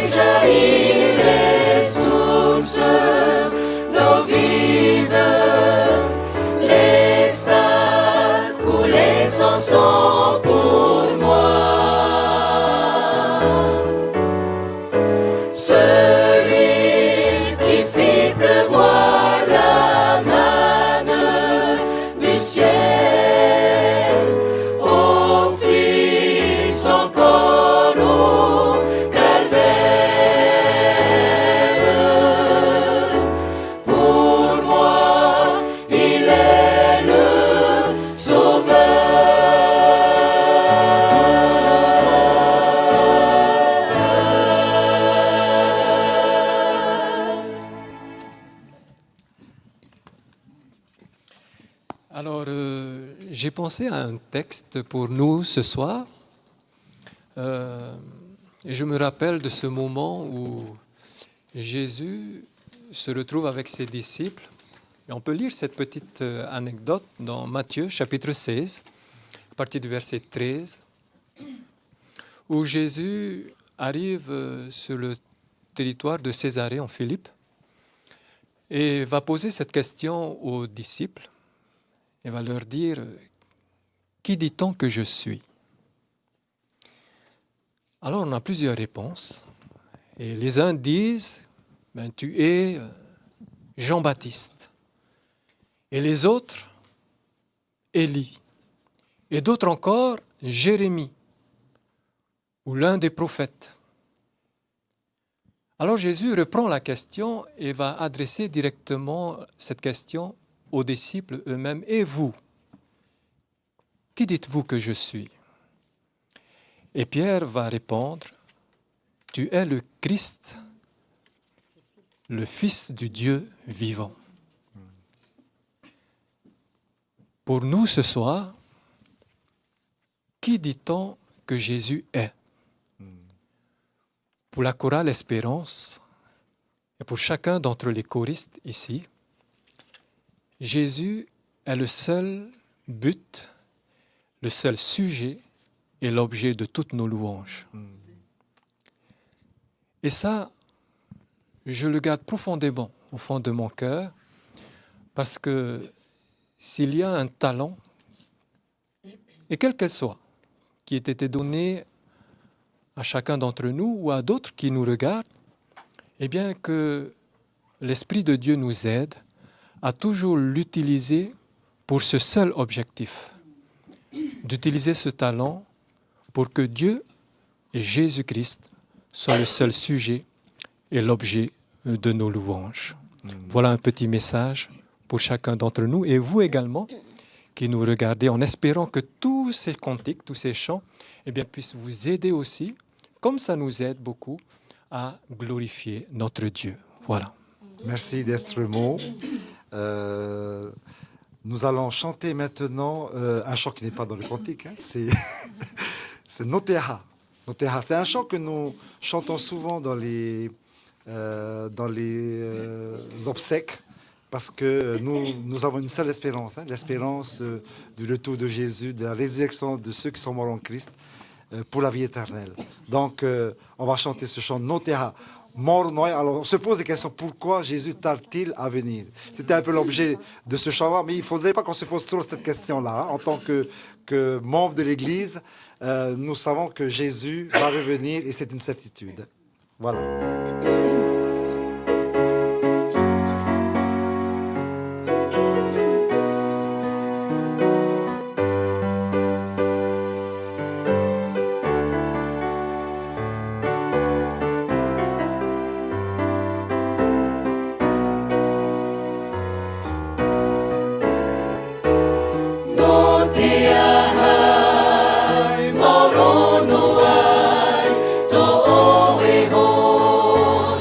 jaillir les sources d'eau vive, laissa couler son sang pour moi. Celui qui fit pleuvoir la manne du ciel offrit son corps au calvaire. Pour moi, il est le sauveur. Alors, j'ai pensé à un texte pour nous ce soir. Et je me rappelle de ce moment où Jésus se retrouve avec ses disciples. Et on peut lire cette petite anecdote dans Matthieu, chapitre 16, à partir du verset 13, où Jésus arrive sur le territoire de Césarée en Philippe et va poser cette question aux disciples. Il va leur dire « Qui dit-on que je suis ?» Alors on a plusieurs réponses. Et les uns disent « Tu es Jean-Baptiste ». Et les autres « Élie ». Et d'autres encore « Jérémie » ou l'un des prophètes. Alors Jésus reprend la question et va adresser directement cette question aux disciples eux-mêmes. Et vous, qui dites-vous que je suis? Et Pierre va répondre, tu es le Christ, le Fils du Dieu vivant. Pour nous ce soir, qui dit-on que Jésus est? Pour la chorale Espérance et pour chacun d'entre les choristes ici, Jésus est le seul but, le seul sujet et l'objet de toutes nos louanges. Et ça, je le garde profondément au fond de mon cœur, parce que s'il y a un talent, et quel qu'elle soit, qui ait été donné à chacun d'entre nous ou à d'autres qui nous regardent, eh bien que l'Esprit de Dieu nous aide à toujours l'utiliser pour ce seul objectif, d'utiliser ce talent pour que Dieu et Jésus-Christ soient le seul sujet et l'objet de nos louanges. Voilà un petit message pour chacun d'entre nous et vous également qui nous regardez, en espérant que tous ces cantiques, tous ces chants, eh bien, puissent vous aider aussi, comme ça nous aide beaucoup, à glorifier notre Dieu. Voilà. Merci d'Estremo. Nous allons chanter maintenant un chant qui n'est pas dans le cantique, hein, c'est Noteha. Noteha. C'est un chant que nous chantons souvent dans les obsèques, parce que nous avons une seule espérance, hein, l'espérance du retour de Jésus, de la résurrection de ceux qui sont morts en Christ pour la vie éternelle. Donc, on va chanter ce chant Noteha. Mort noir. Alors, on se pose des questions. Pourquoi Jésus tarde-t-il à venir? C'était un peu l'objet de ce chant-là, mais il ne faudrait pas qu'on se pose trop cette question-là. Hein. En tant que membre de l'Église, nous savons que Jésus va revenir et c'est une certitude. Voilà. Moro no ai, to o e ho,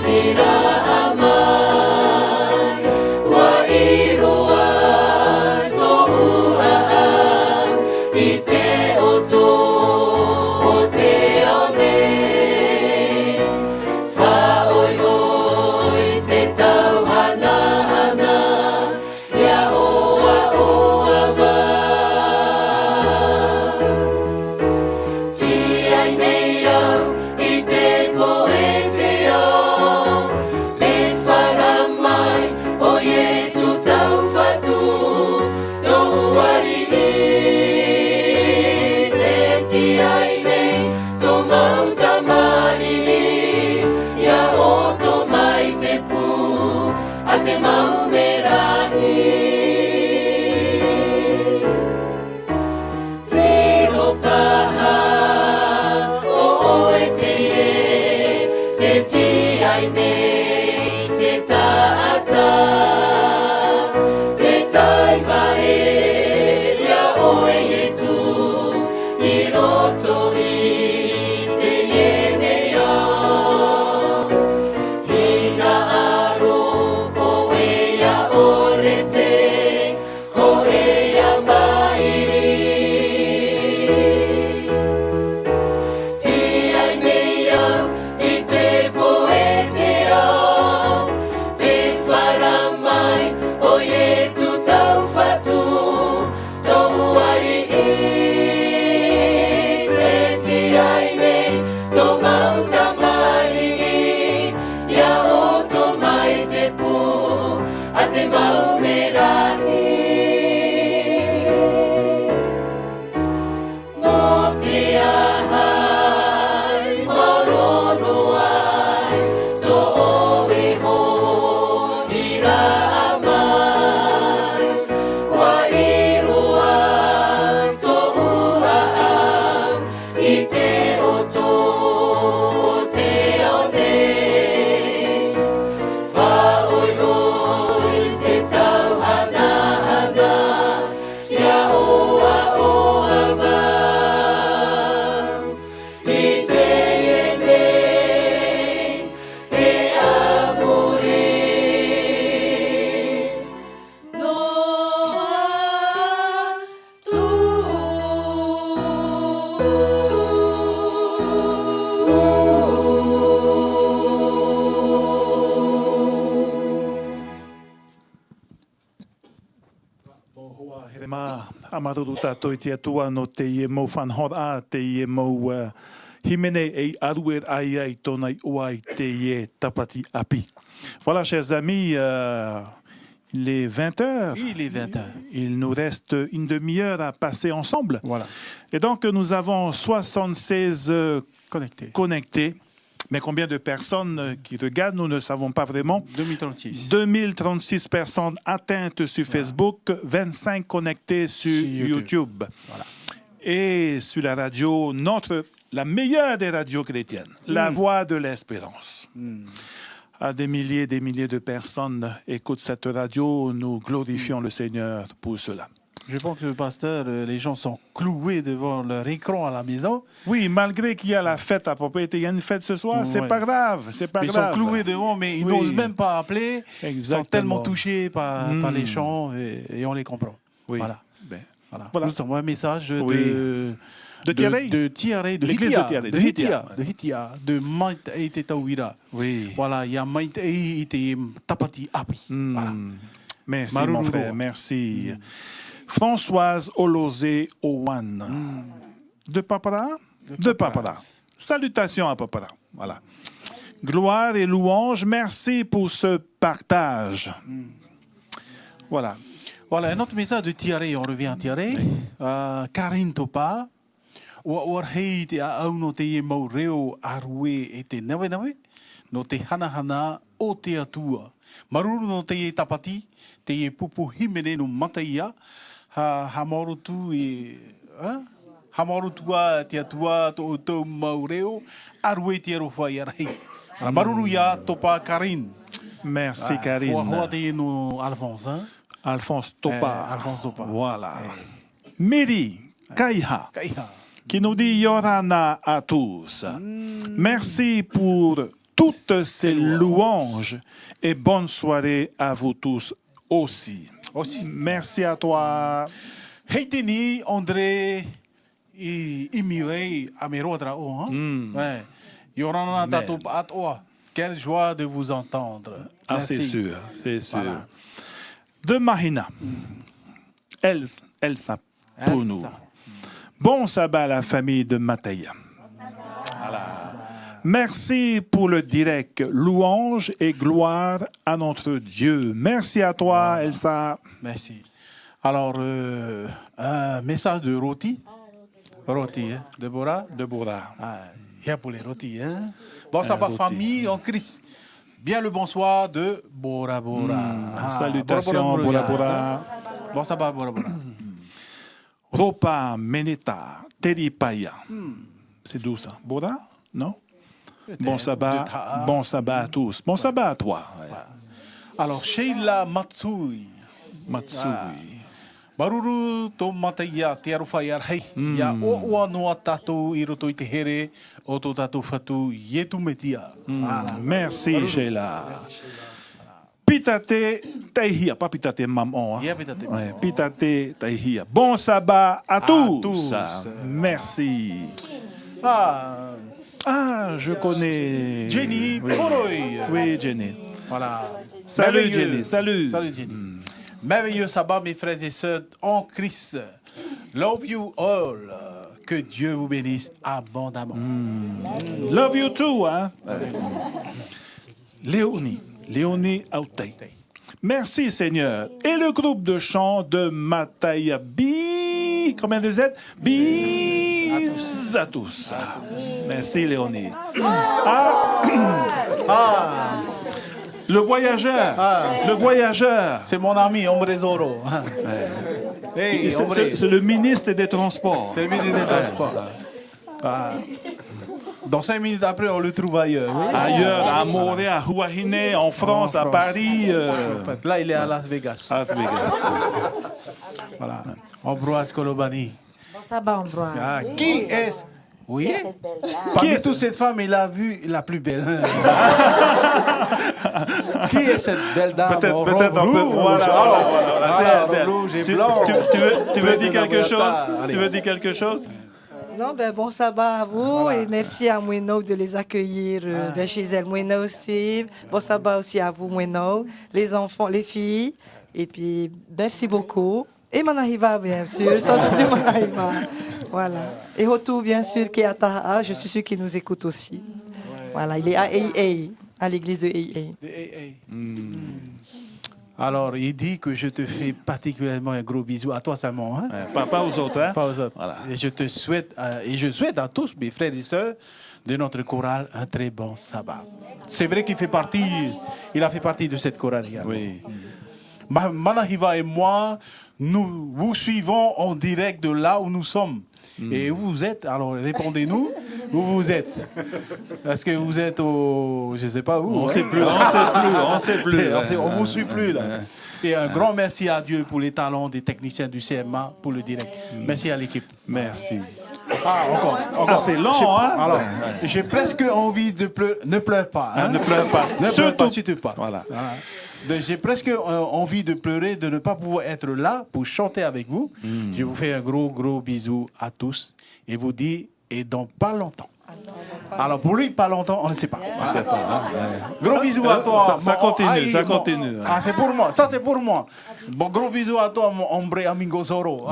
ate maumerahi. Riro paha o oe te e, te tiai nei, te taata, te taiva e, ia oe e tu, i roto i te iene au. Hina aro o ea ore te, ko ea mairi. Tiai nei au, i te poe te au, te wharamai, o ie tu tau whatu, tau ari i. Te tiai nei, tō mauta mari i, ia o tō mai te pū, a te maumerahi. Nō te ahai, mauroro ai, tō oe ho, i rā mai. Wa iro ai, tō ua au, i te oto o te ao nei. Whaoioi te tauhana hana, ia oa oa wau. I te ienei, e amore. Noa Hoa Herema, amaruru tātou i te atua no te ie mau whanhora, te ie mau himene e aruer ai ai tōna i oa i te ie tapati api. Voilà, chers amis, il est 20h. Il est 20h. Il nous reste une demi-heure à passer ensemble. Voilà. Et donc, nous avons 76 connectés. Mais combien de personnes qui regardent, nous ne savons pas vraiment. 2036. 2036 personnes atteintes sur Facebook, 25 connectées sur YouTube. Voilà. Et sur la radio, la meilleure des radios chrétiennes, la voix de l'espérance. Des milliers de personnes écoutent cette radio. Nous glorifions le Seigneur pour cela. Je pense que, pasteur, les gens sont cloués devant leur écran à la maison. Oui, malgré qu'il y a la fête à propriété, il y a une fête ce soir, c'est pas grave, c'est pas Ils grave. sont cloués devant, mais ils n'osent même pas appeler. Exactement. Ils sont tellement touchés par les chants et on les comprend. Oui. Voilà. Ben, Voilà. Nous avons un message de Thierry, de l'église de Thierry, de Hitia, de Maït Eite Tauira. Oui. Voilà, il y a Maït Eite Tapati Api. Voilà. Merci, Maruru mon frère, merci. Françoise Olosé Owan. De Papara? De Papara. Salutations à Papara. Voilà. Gloire et louange, merci pour ce partage. Voilà. Voilà, un autre message de Thierry, on revient à Thierry. Karine Topa. Hei te au no te ie mau reo arue e te nawe no te hana o te atua. Maruru no te ie tapati, te ie pupu himene no mataia. Ha mauru tu e... Ha mauru tua te atua to o tau mau reo, arue te arofa i arahei. Maruru ia Topa Karine. Merci Karine. Hoa te ie no Alphonse, hein? Alphonse Topa. Alphonse Topa. Voilà. Miri Kaiha, qui nous dit Yorana à tous. Merci pour toutes ces louanges et bonne soirée à vous tous aussi. Merci à toi. Heitini André Imiwei Amerodra o, hein? Ouais. Yorana tatou atoa. Quelle joie de vous entendre. Ah, c'est sûr, c'est sûr. Voilà. De Mahina, Elsa pour nous. Bon sabbat à la famille de Mataya. Voilà. Merci pour le direct. Louange et gloire à notre Dieu. Merci à toi, Elsa. Merci. Alors, un message de Roti. Roti, hein? Deborah. Deborah. Il y a pour les Roti, hein? Bon, ça va famille en Christ. bien le bonsoir de Bora Bora. Salutations, Bora Bora. Bon sabbat, Bora Bora. Ropa Meneta Teripaya. C'est d'où ça? Bora? Non? Bon sabbat à tous. Bon sabbat à toi. Ouais. Alors, Sheila Matsui. Matsui. Maruru to mataia te arowhai arhei. Ia oa noa tātou i roto i te here o tō tātou whatu ietu metia. Merci, Sheila. Pitate Taihia, pas Pitate Maman. Yeah, Pitate Maman. Ouais, Pitate Taihia. Bon sabbat à tous. Merci. Je connais. Jenny Poroy. Oui, Jenny. Voilà. Salut, Merveilleux. Jenny. Salut. Salut, Jenny. Merveilleux sabbat, mes frères et sœurs en Christ. Love you all. Que Dieu vous bénisse abondamment. Love you too, hein? Léonie Autey. Merci, Seigneur. Et le groupe de chant de Mataya Bi. Combien de Z? Bis à tous. Merci, Léonie. Le voyageur. Le voyageur. C'est mon ami, Ombre Zoro. Hey, C'est le ministre des Transports. C'est le ministre des Transports. Dans 5 minutes après, on le trouve ailleurs. Oui? Ailleurs, à Montréal, à Huahine, en France, à Paris. Là, il est à Las Vegas. Las Vegas. Voilà. Ambroise Kolobani. Bon sabbat, Ambroise. Qui est... Oui. Parmi toutes cette femme, il a vu la plus belle. Qui est cette belle dame? Peut-être un peu. Voilà. Rouge et blanc. Tu veux dire quelque chose? Tu veux dire quelque chose? Non, bon sabbat à vous et merci à Mweno de les accueillir chez elle. Mweno Steve, bon sabbat aussi à vous Mweno, les enfants, les filles, et puis merci beaucoup. Et Manahiva, bien sûr, sans oublier Manahiva. Voilà. Et Hotu, bien sûr, qui est à Taha, je suis sûr qu'il nous écoute aussi. Voilà, il est à AA, à l'église de AA. Alors, il dit que je te fais particulièrement un gros bisou à toi seulement. Hein? Pas aux autres. Hein? Pas aux autres. Voilà. Et je te souhaite, je souhaite à tous mes frères et sœurs de notre chorale un très bon sabbat. C'est vrai qu'il a fait partie de cette chorale. Oui. Manahiva et moi, nous vous suivons en direct de là où nous sommes. Et où vous êtes? Alors répondez-nous, où vous êtes? Est-ce que vous êtes au... Je ne sais pas où. On ne sait plus. On ne vous suit plus là. Et un grand merci à Dieu pour les talents des techniciens du CMA pour le direct. Merci à l'équipe. Merci. Encore. C'est long, hein? Alors, j'ai presque envie de pleurer. Ne pleure pas. Hein? Ne pleure pas. Ne pleure pas, surtout pas. Voilà. J'ai presque envie de pleurer, de ne pas pouvoir être là pour chanter avec vous. Je vous fais un gros bisou à tous et vous dis, et dans pas longtemps. Alors pour lui, pas longtemps, on ne sait pas. Gros bisous à toi. Ça continue. C'est pour moi. Ça, c'est pour moi. Bon, gros bisous à toi, mon hombre amigo Zoro.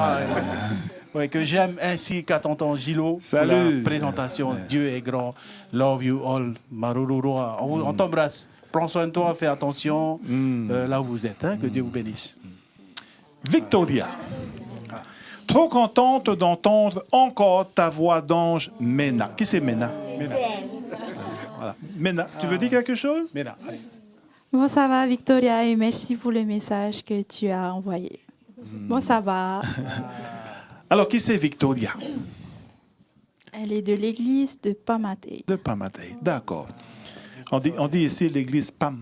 Ouais, que j'aime ainsi qu'à tonton Gilo. Salut. Pour la présentation. Dieu est grand. Love you all. Marururoa. On t'embrasse. Prends soin de toi, fais attention là où vous êtes. Hein, que Dieu vous bénisse. Victoria. Trop contente d'entendre encore ta voix d'ange, Mena. Qui c'est Mena? Voilà. Mena, tu veux dire quelque chose? Mena, allez. Bon, ça va, Victoria, et merci pour le message que tu as envoyé. Bon, ça va. Alors, qui c'est Victoria? Elle est de l'église de Pamatei. De Pamatei, d'accord. On dit ici l'église Pam.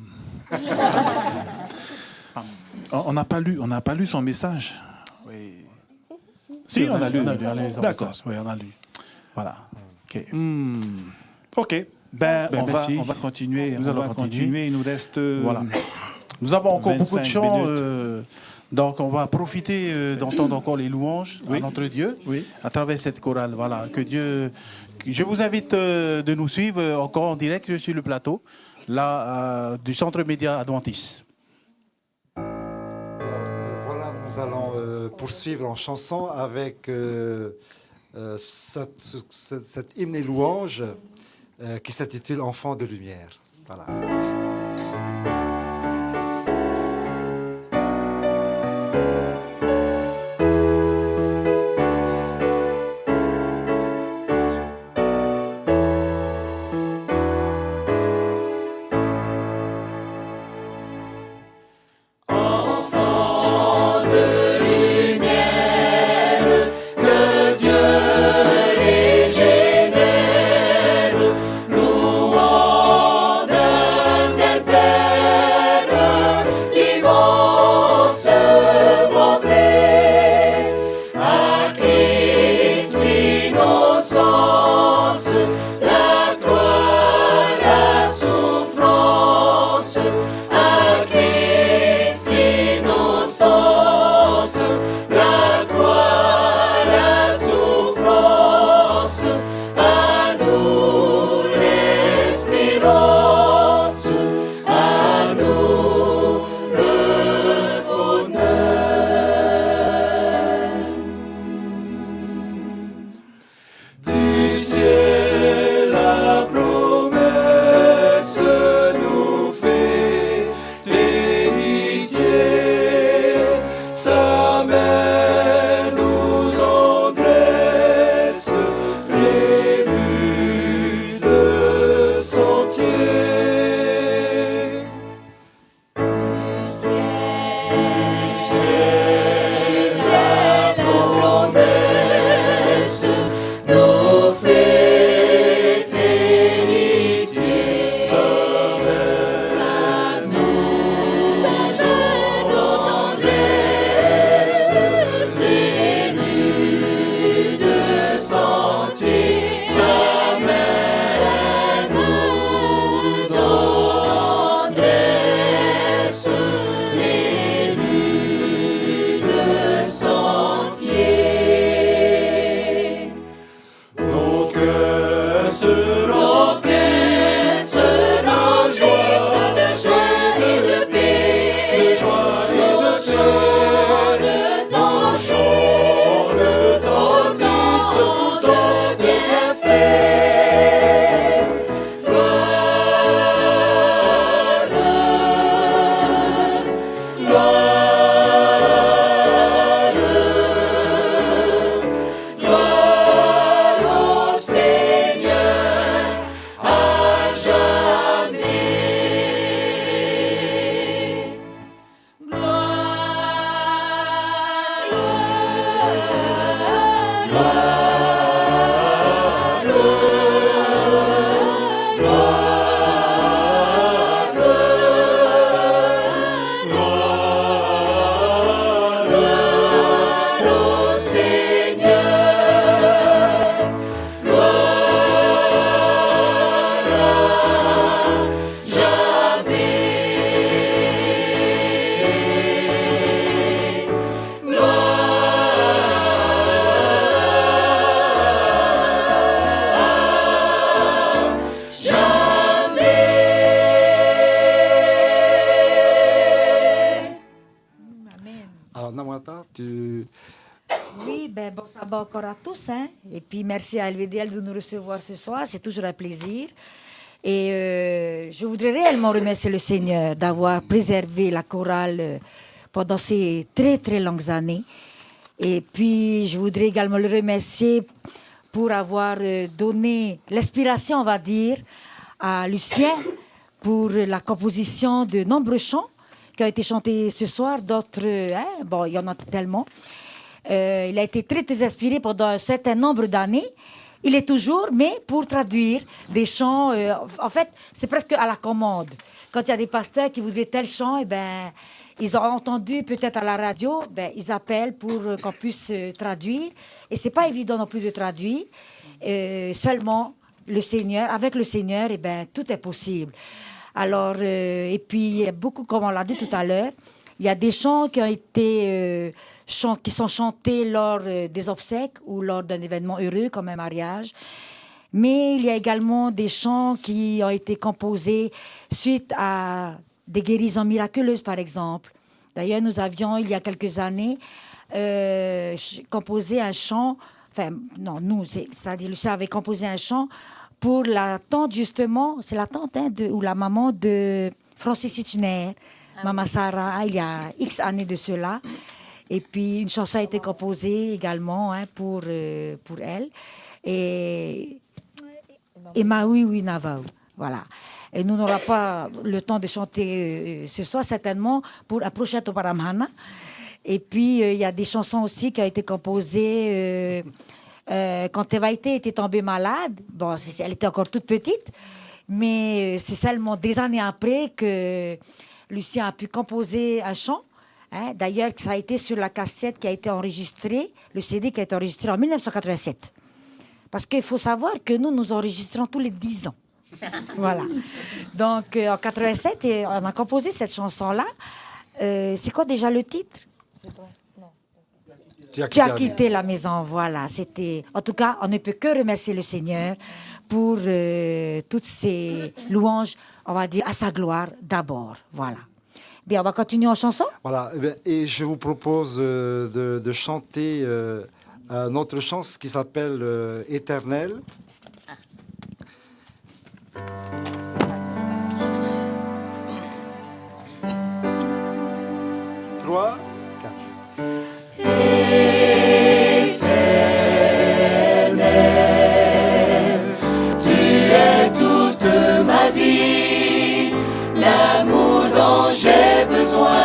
On n'a pas lu son message. Oui. Si, on a lu. D'accord. Oui, on a lu. Voilà. OK. OK. On va continuer. Nous allons continuer. Il nous reste. Voilà. Nous avons encore beaucoup de chants. minutes. Donc, on va profiter d'entendre encore les louanges à notre Dieu à travers cette chorale. Voilà. Que Dieu. Je vous invite de nous suivre encore en direct sur le plateau là, du Centre Média Adventiste. Voilà, nous allons poursuivre en chanson avec cette hymne et louange qui s'intitule Enfant de lumière. Voilà. à Christ l'innocence, la croix, la souffrance, à nous l'espérance, à nous le bonheur. Du ciel la promesse nous fait héritier, sa main nous endresse les rudes sentiers. Du ciel la promesse nous fait héritier, sa main nous endresse les rudes sentiers, sa main nous endresse les rudes sentiers. Nos cœurs seront joie et de paix, de joie et de paix, dans Christ pour ton bienfait. Gloire, gloire au Seigneur à jamais. Gloire au Seigneur, gloire à jamais. Alors, Namrata, tu... Oui, ben, bon sabbat encore à tous. Hein? Et puis, merci à LVDL de nous recevoir ce soir. C'est toujours un plaisir. Et je voudrais réellement remercier le Seigneur d'avoir préservé la chorale pendant ces très, très longues années. Et puis, je voudrais également le remercier pour avoir donné l'inspiration, on va dire, à Lucien pour la composition de nombreux chants qui ont été chantés ce soir. D'autres, bon, il y en a tellement. Il a été très, très inspiré pendant un certain nombre d'années. Il est toujours, mais pour traduire des chants, en fait, c'est presque à la commande. Quand il y a des pasteurs qui voudraient tel chant, eh ben, ils ont entendu peut-être à la radio, ben, ils appellent pour qu'on puisse traduire. Et c'est pas évident non plus de traduire. Seulement, le Seigneur, avec le Seigneur, eh ben, tout est possible. Alors, et puis, il y a beaucoup, comme on l'a dit tout à l'heure, il y a des chants qui ont été qui sont chantés lors des obsèques ou lors d'un événement heureux comme un mariage. Mais il y a également des chants qui ont été composés suite à des guérisons miraculeuses, par exemple. D'ailleurs, nous avions, il y a quelques années, composé un chant, enfin, non, nous, c'est-à-dire Lucien avait composé un chant pour la tante, justement, c'est la tante ou la maman de Francis Hitchner, Maman Sarah, il y a X années de cela. Et puis, une chanson a été composée également pour elle. Et Maui Navau, voilà. Et nous n'aurons pas le temps de chanter ce soir, certainement, pour la prochaine Toparamhana. Et puis, il y a des chansons aussi qui ont été composées quand Tevaïté était tombée malade. Bon, elle était encore toute petite, mais c'est seulement des années après que Lucien a pu composer un chant. Hein. D'ailleurs, ça a été sur la cassette qui a été enregistrée, le CD qui a été enregistré en 1987. Parce qu'il faut savoir que nous enregistrons tous les 10 ans. Voilà. Donc, en 87, et on a composé cette chanson-là. C'est quoi déjà le titre? Tu as quitté la maison, voilà. C'était, en tout cas, on ne peut que remercier le Seigneur pour toutes ces louanges, on va dire, à sa gloire d'abord. Voilà. Bien, on va continuer en chanson. Voilà. Et je vous propose de chanter un autre chant qui s'appelle Éternel. Trois, quatre. Ma vie, l'amour dont j'ai besoin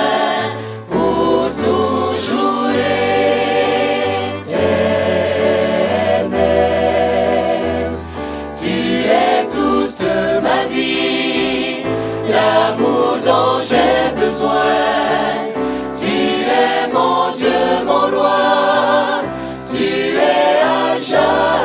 pour toujours éternel. Tu es toute ma vie, l'amour dont j'ai besoin. Tu es mon Dieu, mon roi, tu es à jamais.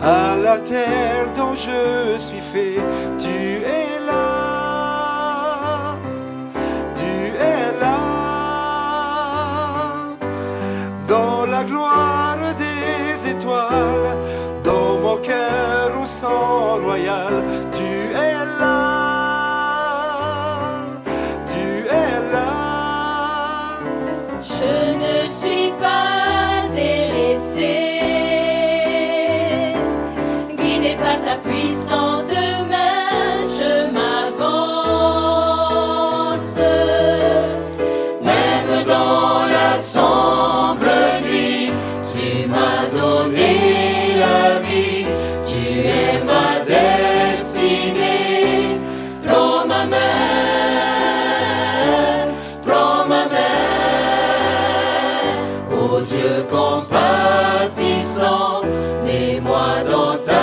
À la terre dont je suis fait, tu es là, tu es là. Dans la gloire des étoiles, dans mon cœur au sang royal, tu es là, tu es là. Je ne suis pas délaissé par ta puissante main, je m'avance. Même dans la sombre nuit, tu m'as donné la vie. Tu es ma destinée. Prends ma main, prends ma main. Oh Dieu compatissant, mets-moi dans ta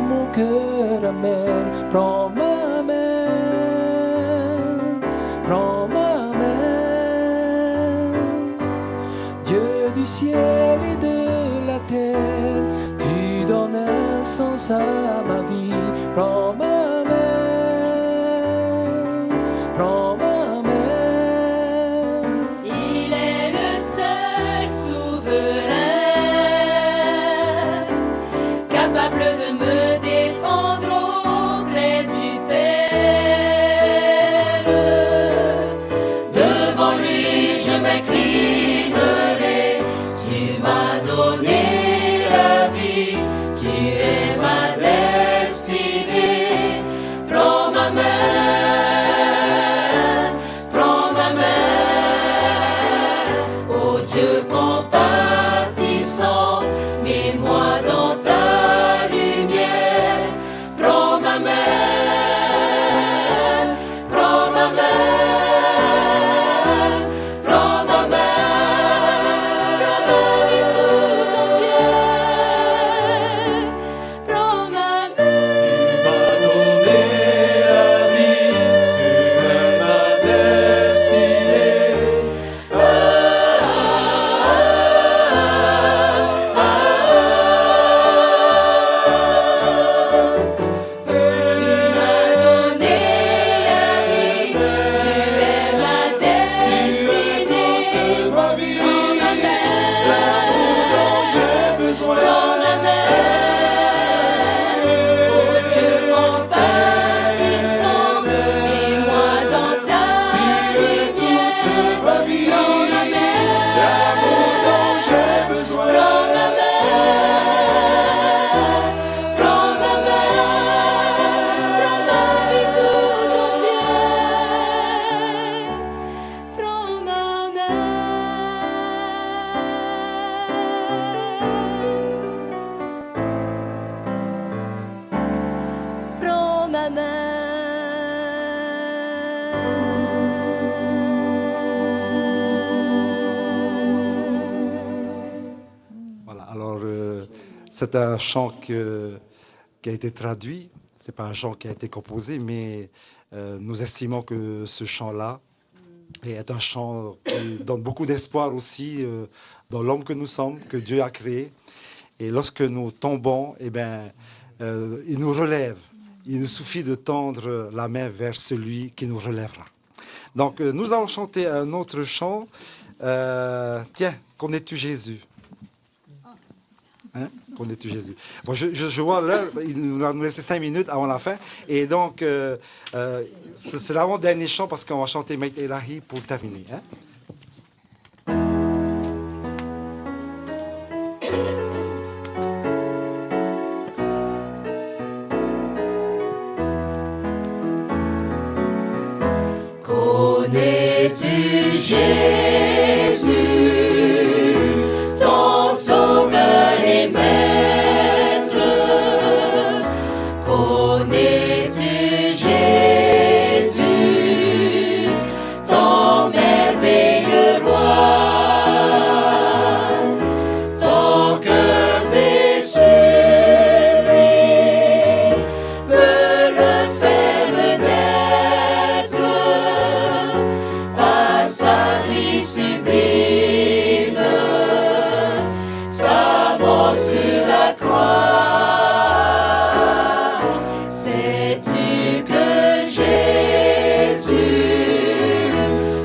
mon cœur amer, prends ma main, prends ma main. Dieu du ciel et de la terre, tu donnes un sens à ma vie, prends ma main, prends ma main. Il est le seul souverain, capable de me défendre auprès du Père. Devant lui je m'inclinerai. Tu m'as donné la vie, tu es ma destinée. Prends ma main, prends ma main. Oh Dieu compatissant, mets-moi dans ta C'est un chant qui a été traduit. Ce n'est pas un chant qui a été composé, mais nous estimons que ce chant-là est un chant qui donne beaucoup d'espoir aussi dans l'homme que nous sommes, que Dieu a créé. Et lorsque nous tombons, eh ben, il nous relève. Il nous suffit de tendre la main vers celui qui nous relèvera. Donc, nous allons chanter un autre chant. Tiens, connais-tu Jésus? Hein? Connais-tu Jésus? Bon, je vois l'heure, il va nous laisser 5 minutes avant la fin. Et donc, c'est l'avant-dernier chant parce qu'on va chanter Meit Elahi pour terminer. Hein? Connais-tu Jésus, ton sauveur et maître? Connais-tu Jésus, ton merveilleux roi? Ton cœur déçu, lui, peut le faire naître par sa vie sublime, sa mort sur la croix. Sais-tu que Jésus,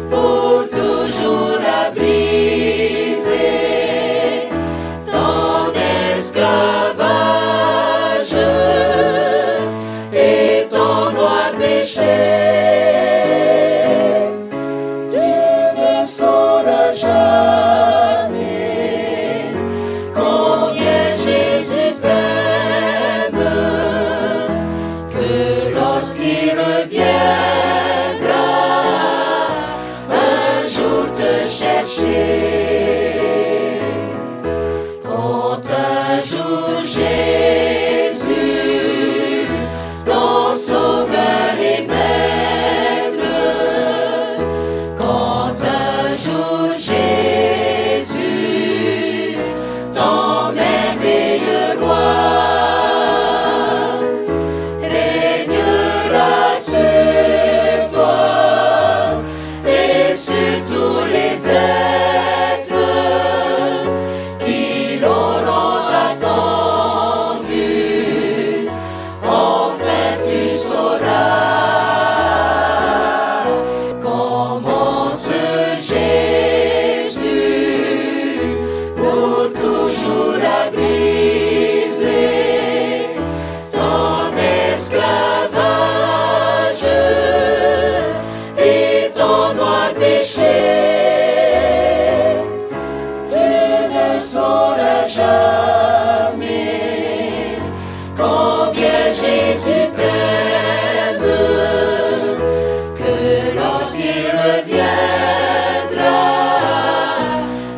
pour toujours a brisé ton esclavage et ton noir péché? Ne sauras jamais combien Jésus t'aime, que lorsqu'il reviendra un jour te chercher. Quand un jour Jésus, ton sauveur et maître, quand un jour Jésus, ton merveilleux roi, régnera sur toi et sur tous les êtres qui l'auront attendu. Enfin tu sauras comment ce Jésus pour toujours a brisé ton esclavage et ton noir péché. Tu ne sauras jamais combien Jésus t'aime, que lorsqu'il reviendra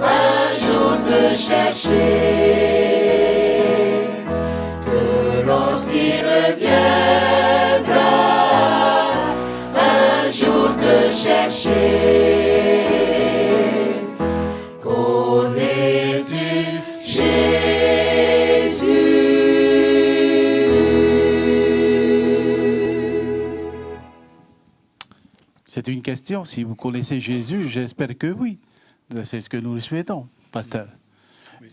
un jour te chercher, que lorsqu'il reviendra un jour te chercher. Connais-tu Jésus? C'est une question. Si vous connaissez Jésus, j'espère que oui. C'est ce que nous souhaitons, pasteur.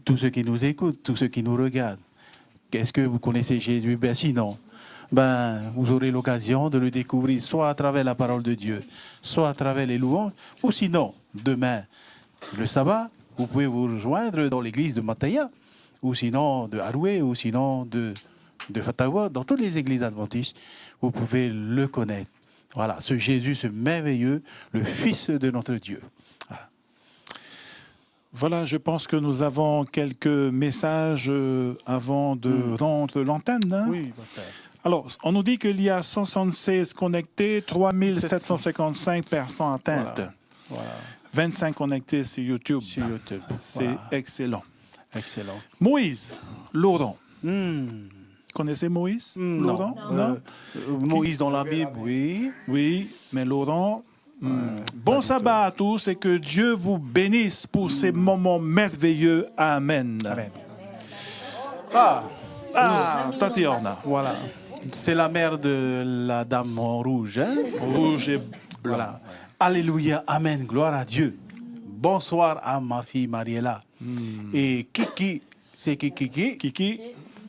Tous ceux qui nous écoutent, tous ceux qui nous regardent. Est-ce que vous connaissez Jésus? Ben sinon, vous aurez l'occasion de le découvrir soit à travers la parole de Dieu, soit à travers les louanges, ou sinon, demain, le sabbat, vous pouvez vous rejoindre dans l'église de Mataya, ou sinon de Haroué, ou sinon de Fatawa, dans toutes les églises adventistes, vous pouvez le connaître. Voilà, ce Jésus, ce merveilleux, le Fils de notre Dieu. Voilà, je pense que nous avons quelques messages avant de rendre l'antenne. Hein? Oui, pasteur. Alors, on nous dit qu'il y a 76 connectés, 3755 personnes atteintes. Voilà. 25 connectés sur YouTube. Sur YouTube. C'est Voilà. excellent. Excellent. Moïse, Laurent. Connaissez Moïse? Laurent? Non. Moïse dans la Bible, oui. Oui, mais Laurent... Bon sabbat à tous et que Dieu vous bénisse pour ces moments merveilleux. Amen. Amen. Tatiana. Voilà. C'est la mère de la dame en rouge. Hein? Rouge et blanc. Voilà. Alléluia, amen, gloire à Dieu. Bonsoir à ma fille Mariella. Et Kiki, c'est Kiki. Kiki.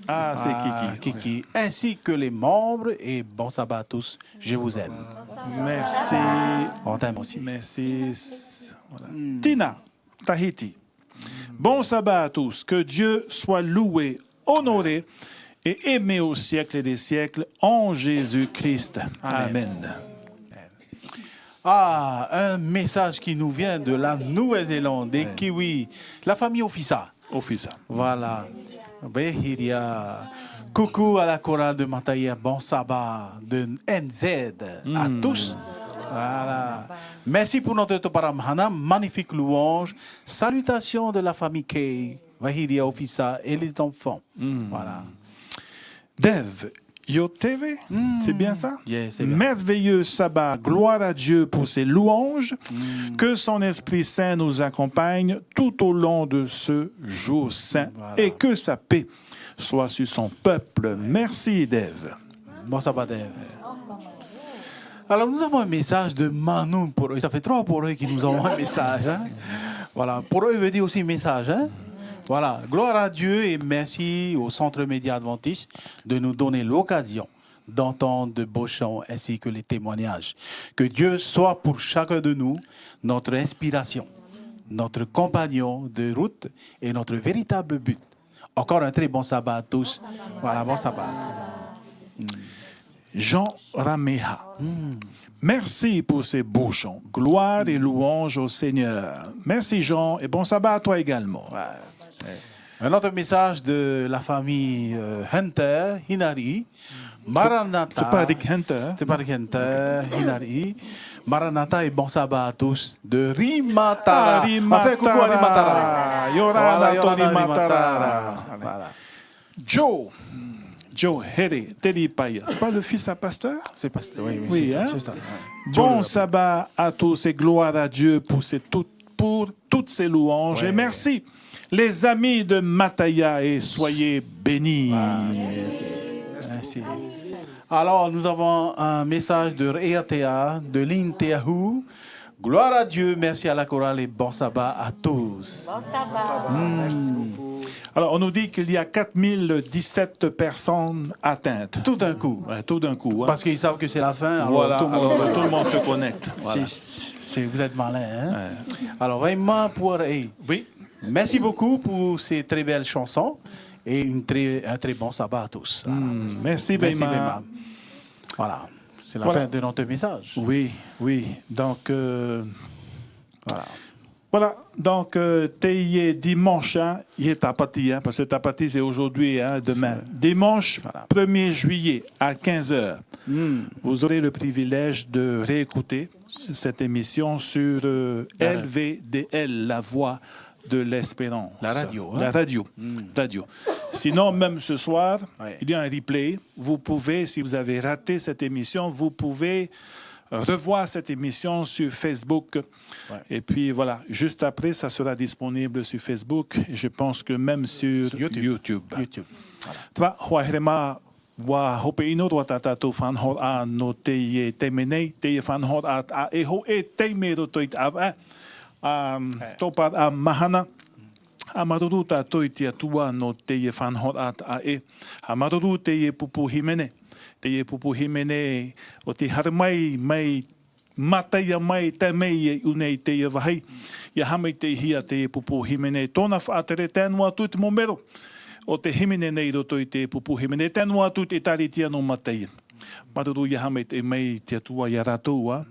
C'est Kiki. Kiki, ainsi que les membres. Et bon sabbat à tous, je vous aime. Merci. On t'aime aussi. Merci. Voilà. Tina, Tahiti. Bon sabbat à tous. Que Dieu soit loué, honoré et aimé au siècle des siècles en Jésus-Christ. Amen. Un message qui nous vient de la Nouvelle-Zélande, des Kiwis, la famille Offiça. Voilà. Coucou à la chorale de Mataya, bon sabbat de NZ à tous. Voilà. Merci pour notre Toparamhana, magnifique louange. Salutations de la famille Kay, Vahiria Offiça et les enfants. Voilà. Dev, Yoteve, c'est bien ça? Yes, c'est bien. Merveilleux sabbat, gloire à Dieu pour ses louanges. Que son Esprit Saint nous accompagne tout au long de ce jour saint et que sa paix soit sur son peuple. Merci, Dev. Bon sabbat, Dev. Alors, nous avons un message de Manu pour eux. Ça fait 3 pour eux qui nous envoient un message. Hein? Voilà. Pour eux, il veut dire aussi message. Hein? Voilà. Gloire à Dieu et merci au Centre Média Adventiste de nous donner l'occasion d'entendre de beaux chants ainsi que les témoignages. Que Dieu soit pour chacun de nous notre inspiration, notre compagnon de route et notre véritable but. Encore un très bon sabbat à tous. Voilà, bon sabbat. Jean Rameha. Merci pour ces beaux chants. Gloire et louange au Seigneur. Merci Jean et bon sabbat à toi également. Un autre message de la famille Hunter, Hinari. Maranatha. C'est pas Rick Hunter. C'est pas Rick Hunter, Hinari. Maranatha et bon sabbat à tous de Rimatara. Enfin, coucou à Rimatara. Yoranato Rimatara. Voilà. Joe Here, Telipaya. C'est pas le fils à pasteur? C'est pasteur, oui. Oui, c'est ça. Bon sabbat à tous et gloire à Dieu pour toutes ces louanges. Et merci les amis de Mataya et soyez bénis. Merci. Alors, nous avons un message de Reatea, de l'Inteahu. Gloire à Dieu, merci à la chorale et bon sabbat à tous. Bon sabbat. Merci beaucoup. Alors, on nous dit qu'il y a 4017 personnes atteintes. Tout d'un coup. Ouais, tout d'un coup. Hein. Parce qu'ils savent que c'est la fin. Alors voilà, tout le monde se connecte. Voilà. Vous êtes malin. Hein? Alors, vraiment, oui. Merci beaucoup pour ces très belles chansons et un très bon sabbat à tous. Voilà. Merci, Bema. Voilà. C'est la fin de notre message. Oui. Donc, voilà. Donc, t'es dimanche, il est Tapati, parce que Tapati, c'est aujourd'hui, demain. Dimanche, 1er juillet, à 15h. Vous aurez le privilège de réécouter cette émission sur LVDL, la voix de l'espérance. La radio. La radio. Sinon, même ce soir, il y a un replay. Vous pouvez, si vous avez raté cette émission, vous pouvez revoir cette émission sur Facebook. Et puis voilà, juste après, ça sera disponible sur Facebook. Et je pense que même sur YouTube. Wa hope ino ro tata to fan hor a no te menei te fan hor a e ho e te me ro toit a to pa a mahana amaru ta toit tua no te fan hor a e amaru te pupu himene o te har mai matai mai te mei unei te vai ya hamai te hia te pupu himene tona fa tere tenwa tut momero o te himene nei roto i te pupu himene tenu atu te taritia no matai. Maruru ia hame te mei te atua ia ratoua.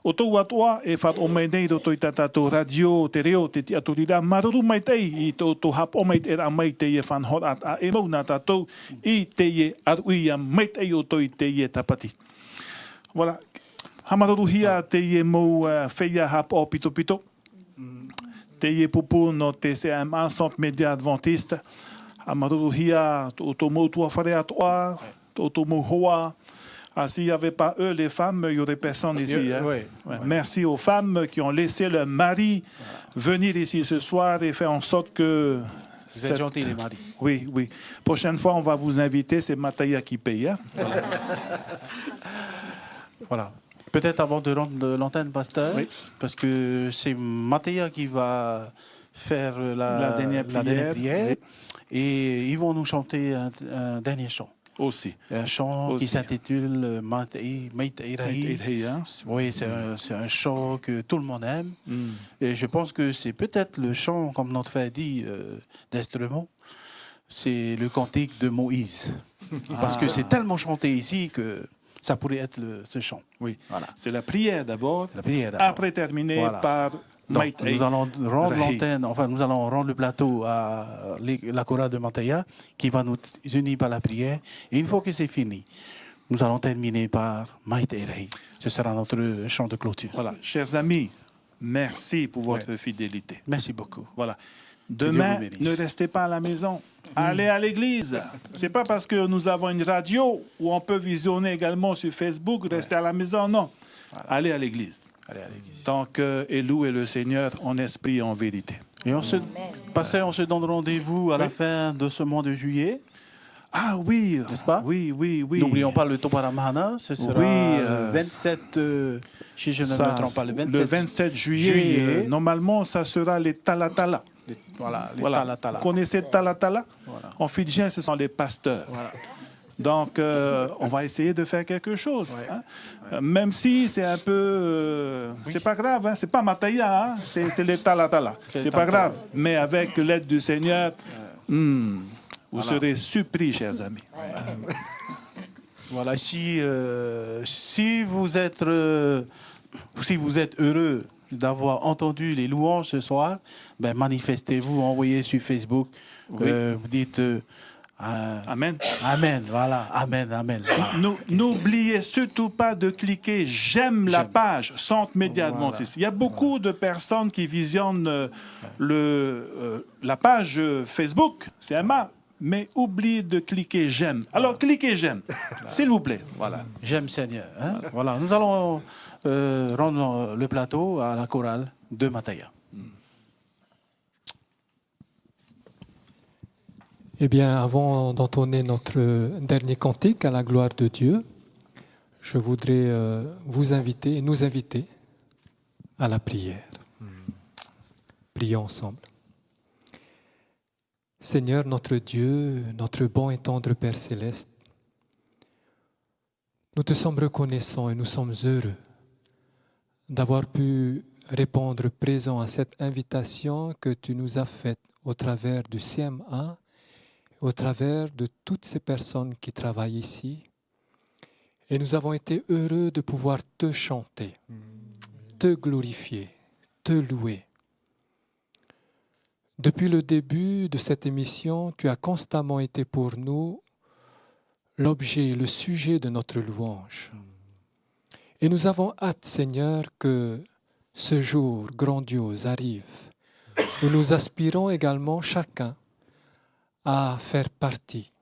O tau atua e what o mei nei roto i tatato radio te reo te aturira. Maruru mai tei i to hap o mei te era mei te ie whan hot at a e mau nā tatou i te ie aruia mei te o to i te ie tapati. Voilà. Hamaruru hia te ie mau wheia hap o pito pito. Te ie pupu no te CMA Centre Média Adventiste. Amaruru hia, to moutua whare atoa, to mouhoa. S'il n'y avait pas eux, les femmes, il y aurait personne ici. Merci aux femmes qui ont laissé leur mari venir ici ce soir et faire en sorte que Vous êtes gentils, les maris. Oui, oui. Prochaine fois, on va vous inviter, c'est Mataya qui paye. Hein? Voilà. Peut-être avant de rendre l'antenne, pasteur, Oui. parce que c'est Mathéa qui va faire La dernière prière, prière, oui. et ils vont nous chanter un dernier chant. Aussi. Un chant Aussi. qui s'intitule Mait Irahi. Hein? Oui, c'est un chant que tout le monde aime. Mm. Et je pense que c'est peut-être le chant, comme notre frère dit, d'Estremont, c'est le cantique de Moïse. Parce que c'est tellement chanté ici que ça pourrait être ce chant. Oui. Voilà. C'est la prière d'abord, La prière d'abord. après terminé Voilà. par Donc, Mait nous allons rendre Irahi. l'antenne, enfin nous allons rendre le plateau à la chorale de Mataya qui va nous unir par la prière. Et une fois que c'est fini, nous allons terminer par Mait Irahi. Ce sera notre chant de clôture. Voilà. Chers amis, merci pour votre fidélité. Merci beaucoup. Voilà. Dieu Demain, vous bénisse. ne restez pas à la maison. Allez à l'église. C'est pas parce que nous avons une radio où on peut visionner également sur Facebook, rester à la maison. Non. Allez à l'église. Allez à l'église. Tant que et louez le Seigneur en esprit et en vérité. Et pasteur, on se donne rendez-vous à la fin de ce mois de juillet. Ah oui. N'est-ce pas? Oui, oui, oui. N'oublions pas le Toparamana. Ce sera Oui, le 27, si je ne me trompe pas, le 27 juillet. Normalement, ça sera les Talatala. Voilà, les Voilà. Talatala. Vous connaissez Talatala? Voilà. En fidjien, ce sont les pasteurs. Voilà. Donc, on va essayer de faire quelque chose. Ouais. Hein. Même si c'est un peu... C'est pas grave, hein. C'est pas Mataya, hein. C'est les Talatala. C'est pas grave. Mais avec l'aide du Seigneur, vous serez surpris, chers amis. Voilà, si vous êtes heureux d'avoir entendu les louanges ce soir, ben manifestez-vous, envoyez sur Facebook, Oui. vous dites Amen. Amen, voilà, Amen, Amen. Voilà. N'oubliez surtout pas de cliquer j'aime la page Centre Média Voilà. Adventiste. Il y a beaucoup de personnes qui visionnent la page Facebook, CMA, mais oubliez de cliquer j'aime. Alors cliquez j'aime, s'il vous plaît. Voilà. J'aime Seigneur. Hein? Voilà, nous allons rendre le plateau à la chorale de Mataya. Eh bien, avant d'entonner notre dernier cantique à la gloire de Dieu, je voudrais vous inviter, nous inviter à la prière. Prions ensemble. Seigneur, notre Dieu, notre bon et tendre Père céleste, nous te sommes reconnaissants et nous sommes heureux d'avoir pu répondre présent à cette invitation que tu nous as faite au travers du CMA, au travers de toutes ces personnes qui travaillent ici. Et nous avons été heureux de pouvoir te chanter, te glorifier, te louer. Depuis le début de cette émission, tu as constamment été pour nous l'objet, le sujet de notre louange. Et nous avons hâte, Seigneur, que ce jour grandiose arrive, où nous aspirons également chacun à faire partie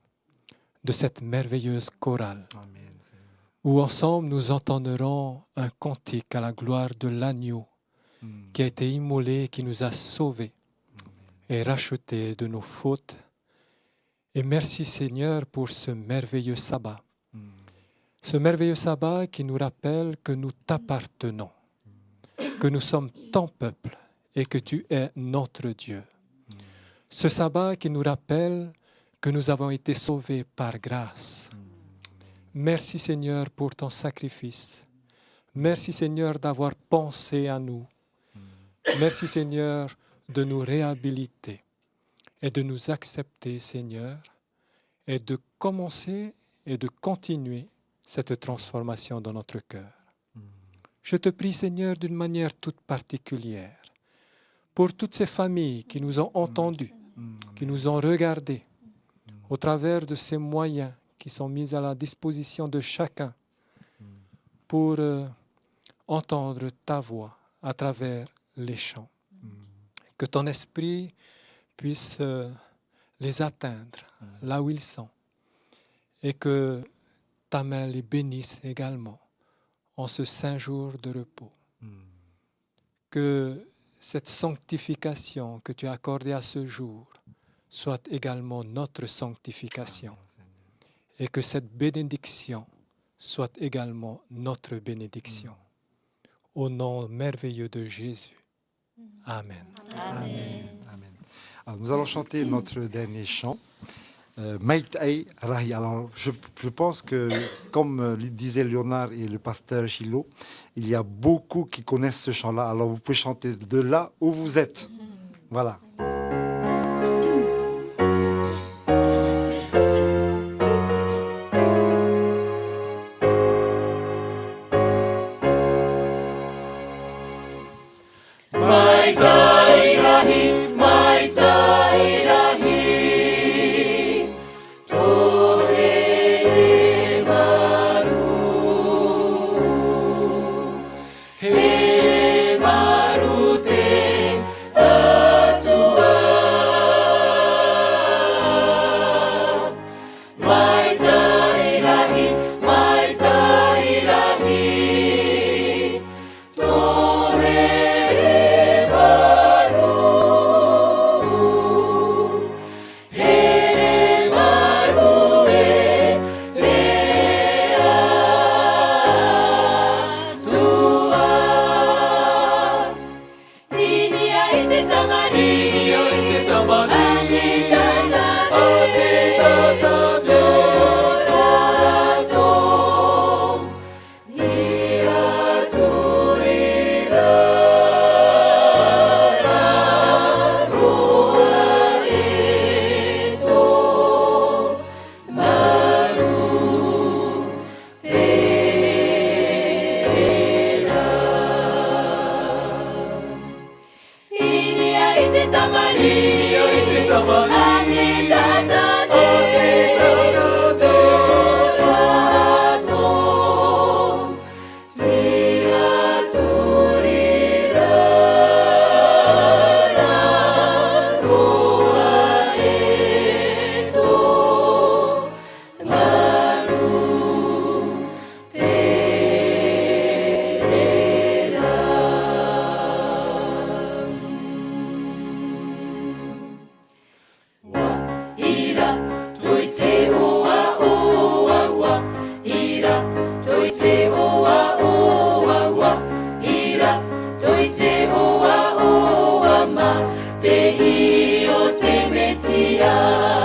de cette merveilleuse chorale, où ensemble nous entendrons un cantique à la gloire de l'agneau qui a été immolé, qui nous a sauvés et rachetés de nos fautes. Et merci Seigneur pour ce merveilleux sabbat. Ce merveilleux sabbat qui nous rappelle que nous t'appartenons, que nous sommes ton peuple et que tu es notre Dieu. Ce sabbat qui nous rappelle que nous avons été sauvés par grâce. Merci Seigneur pour ton sacrifice. Merci Seigneur d'avoir pensé à nous. Merci Seigneur de nous réhabiliter et de nous accepter Seigneur et de commencer et de continuer cette transformation dans notre cœur. Je te prie Seigneur d'une manière toute particulière pour toutes ces familles qui nous ont entendus, qui nous ont regardés au travers de ces moyens qui sont mis à la disposition de chacun pour entendre ta voix à travers les chants. Que ton esprit puisse les atteindre là où ils sont et que ta main les bénisse également en ce saint jour de repos. Que cette sanctification que tu as accordée à ce jour soit également notre sanctification et que cette bénédiction soit également notre bénédiction. Au nom merveilleux de Jésus. Amen. Amen. Amen. Alors, nous allons chanter notre dernier chant. Maïtaï Rahi. Alors, je pense que, comme disait Léonard et le pasteur Chilo, il y a beaucoup qui connaissent ce chant-là. Alors, vous pouvez chanter de là où vous êtes. Voilà. Te io te metia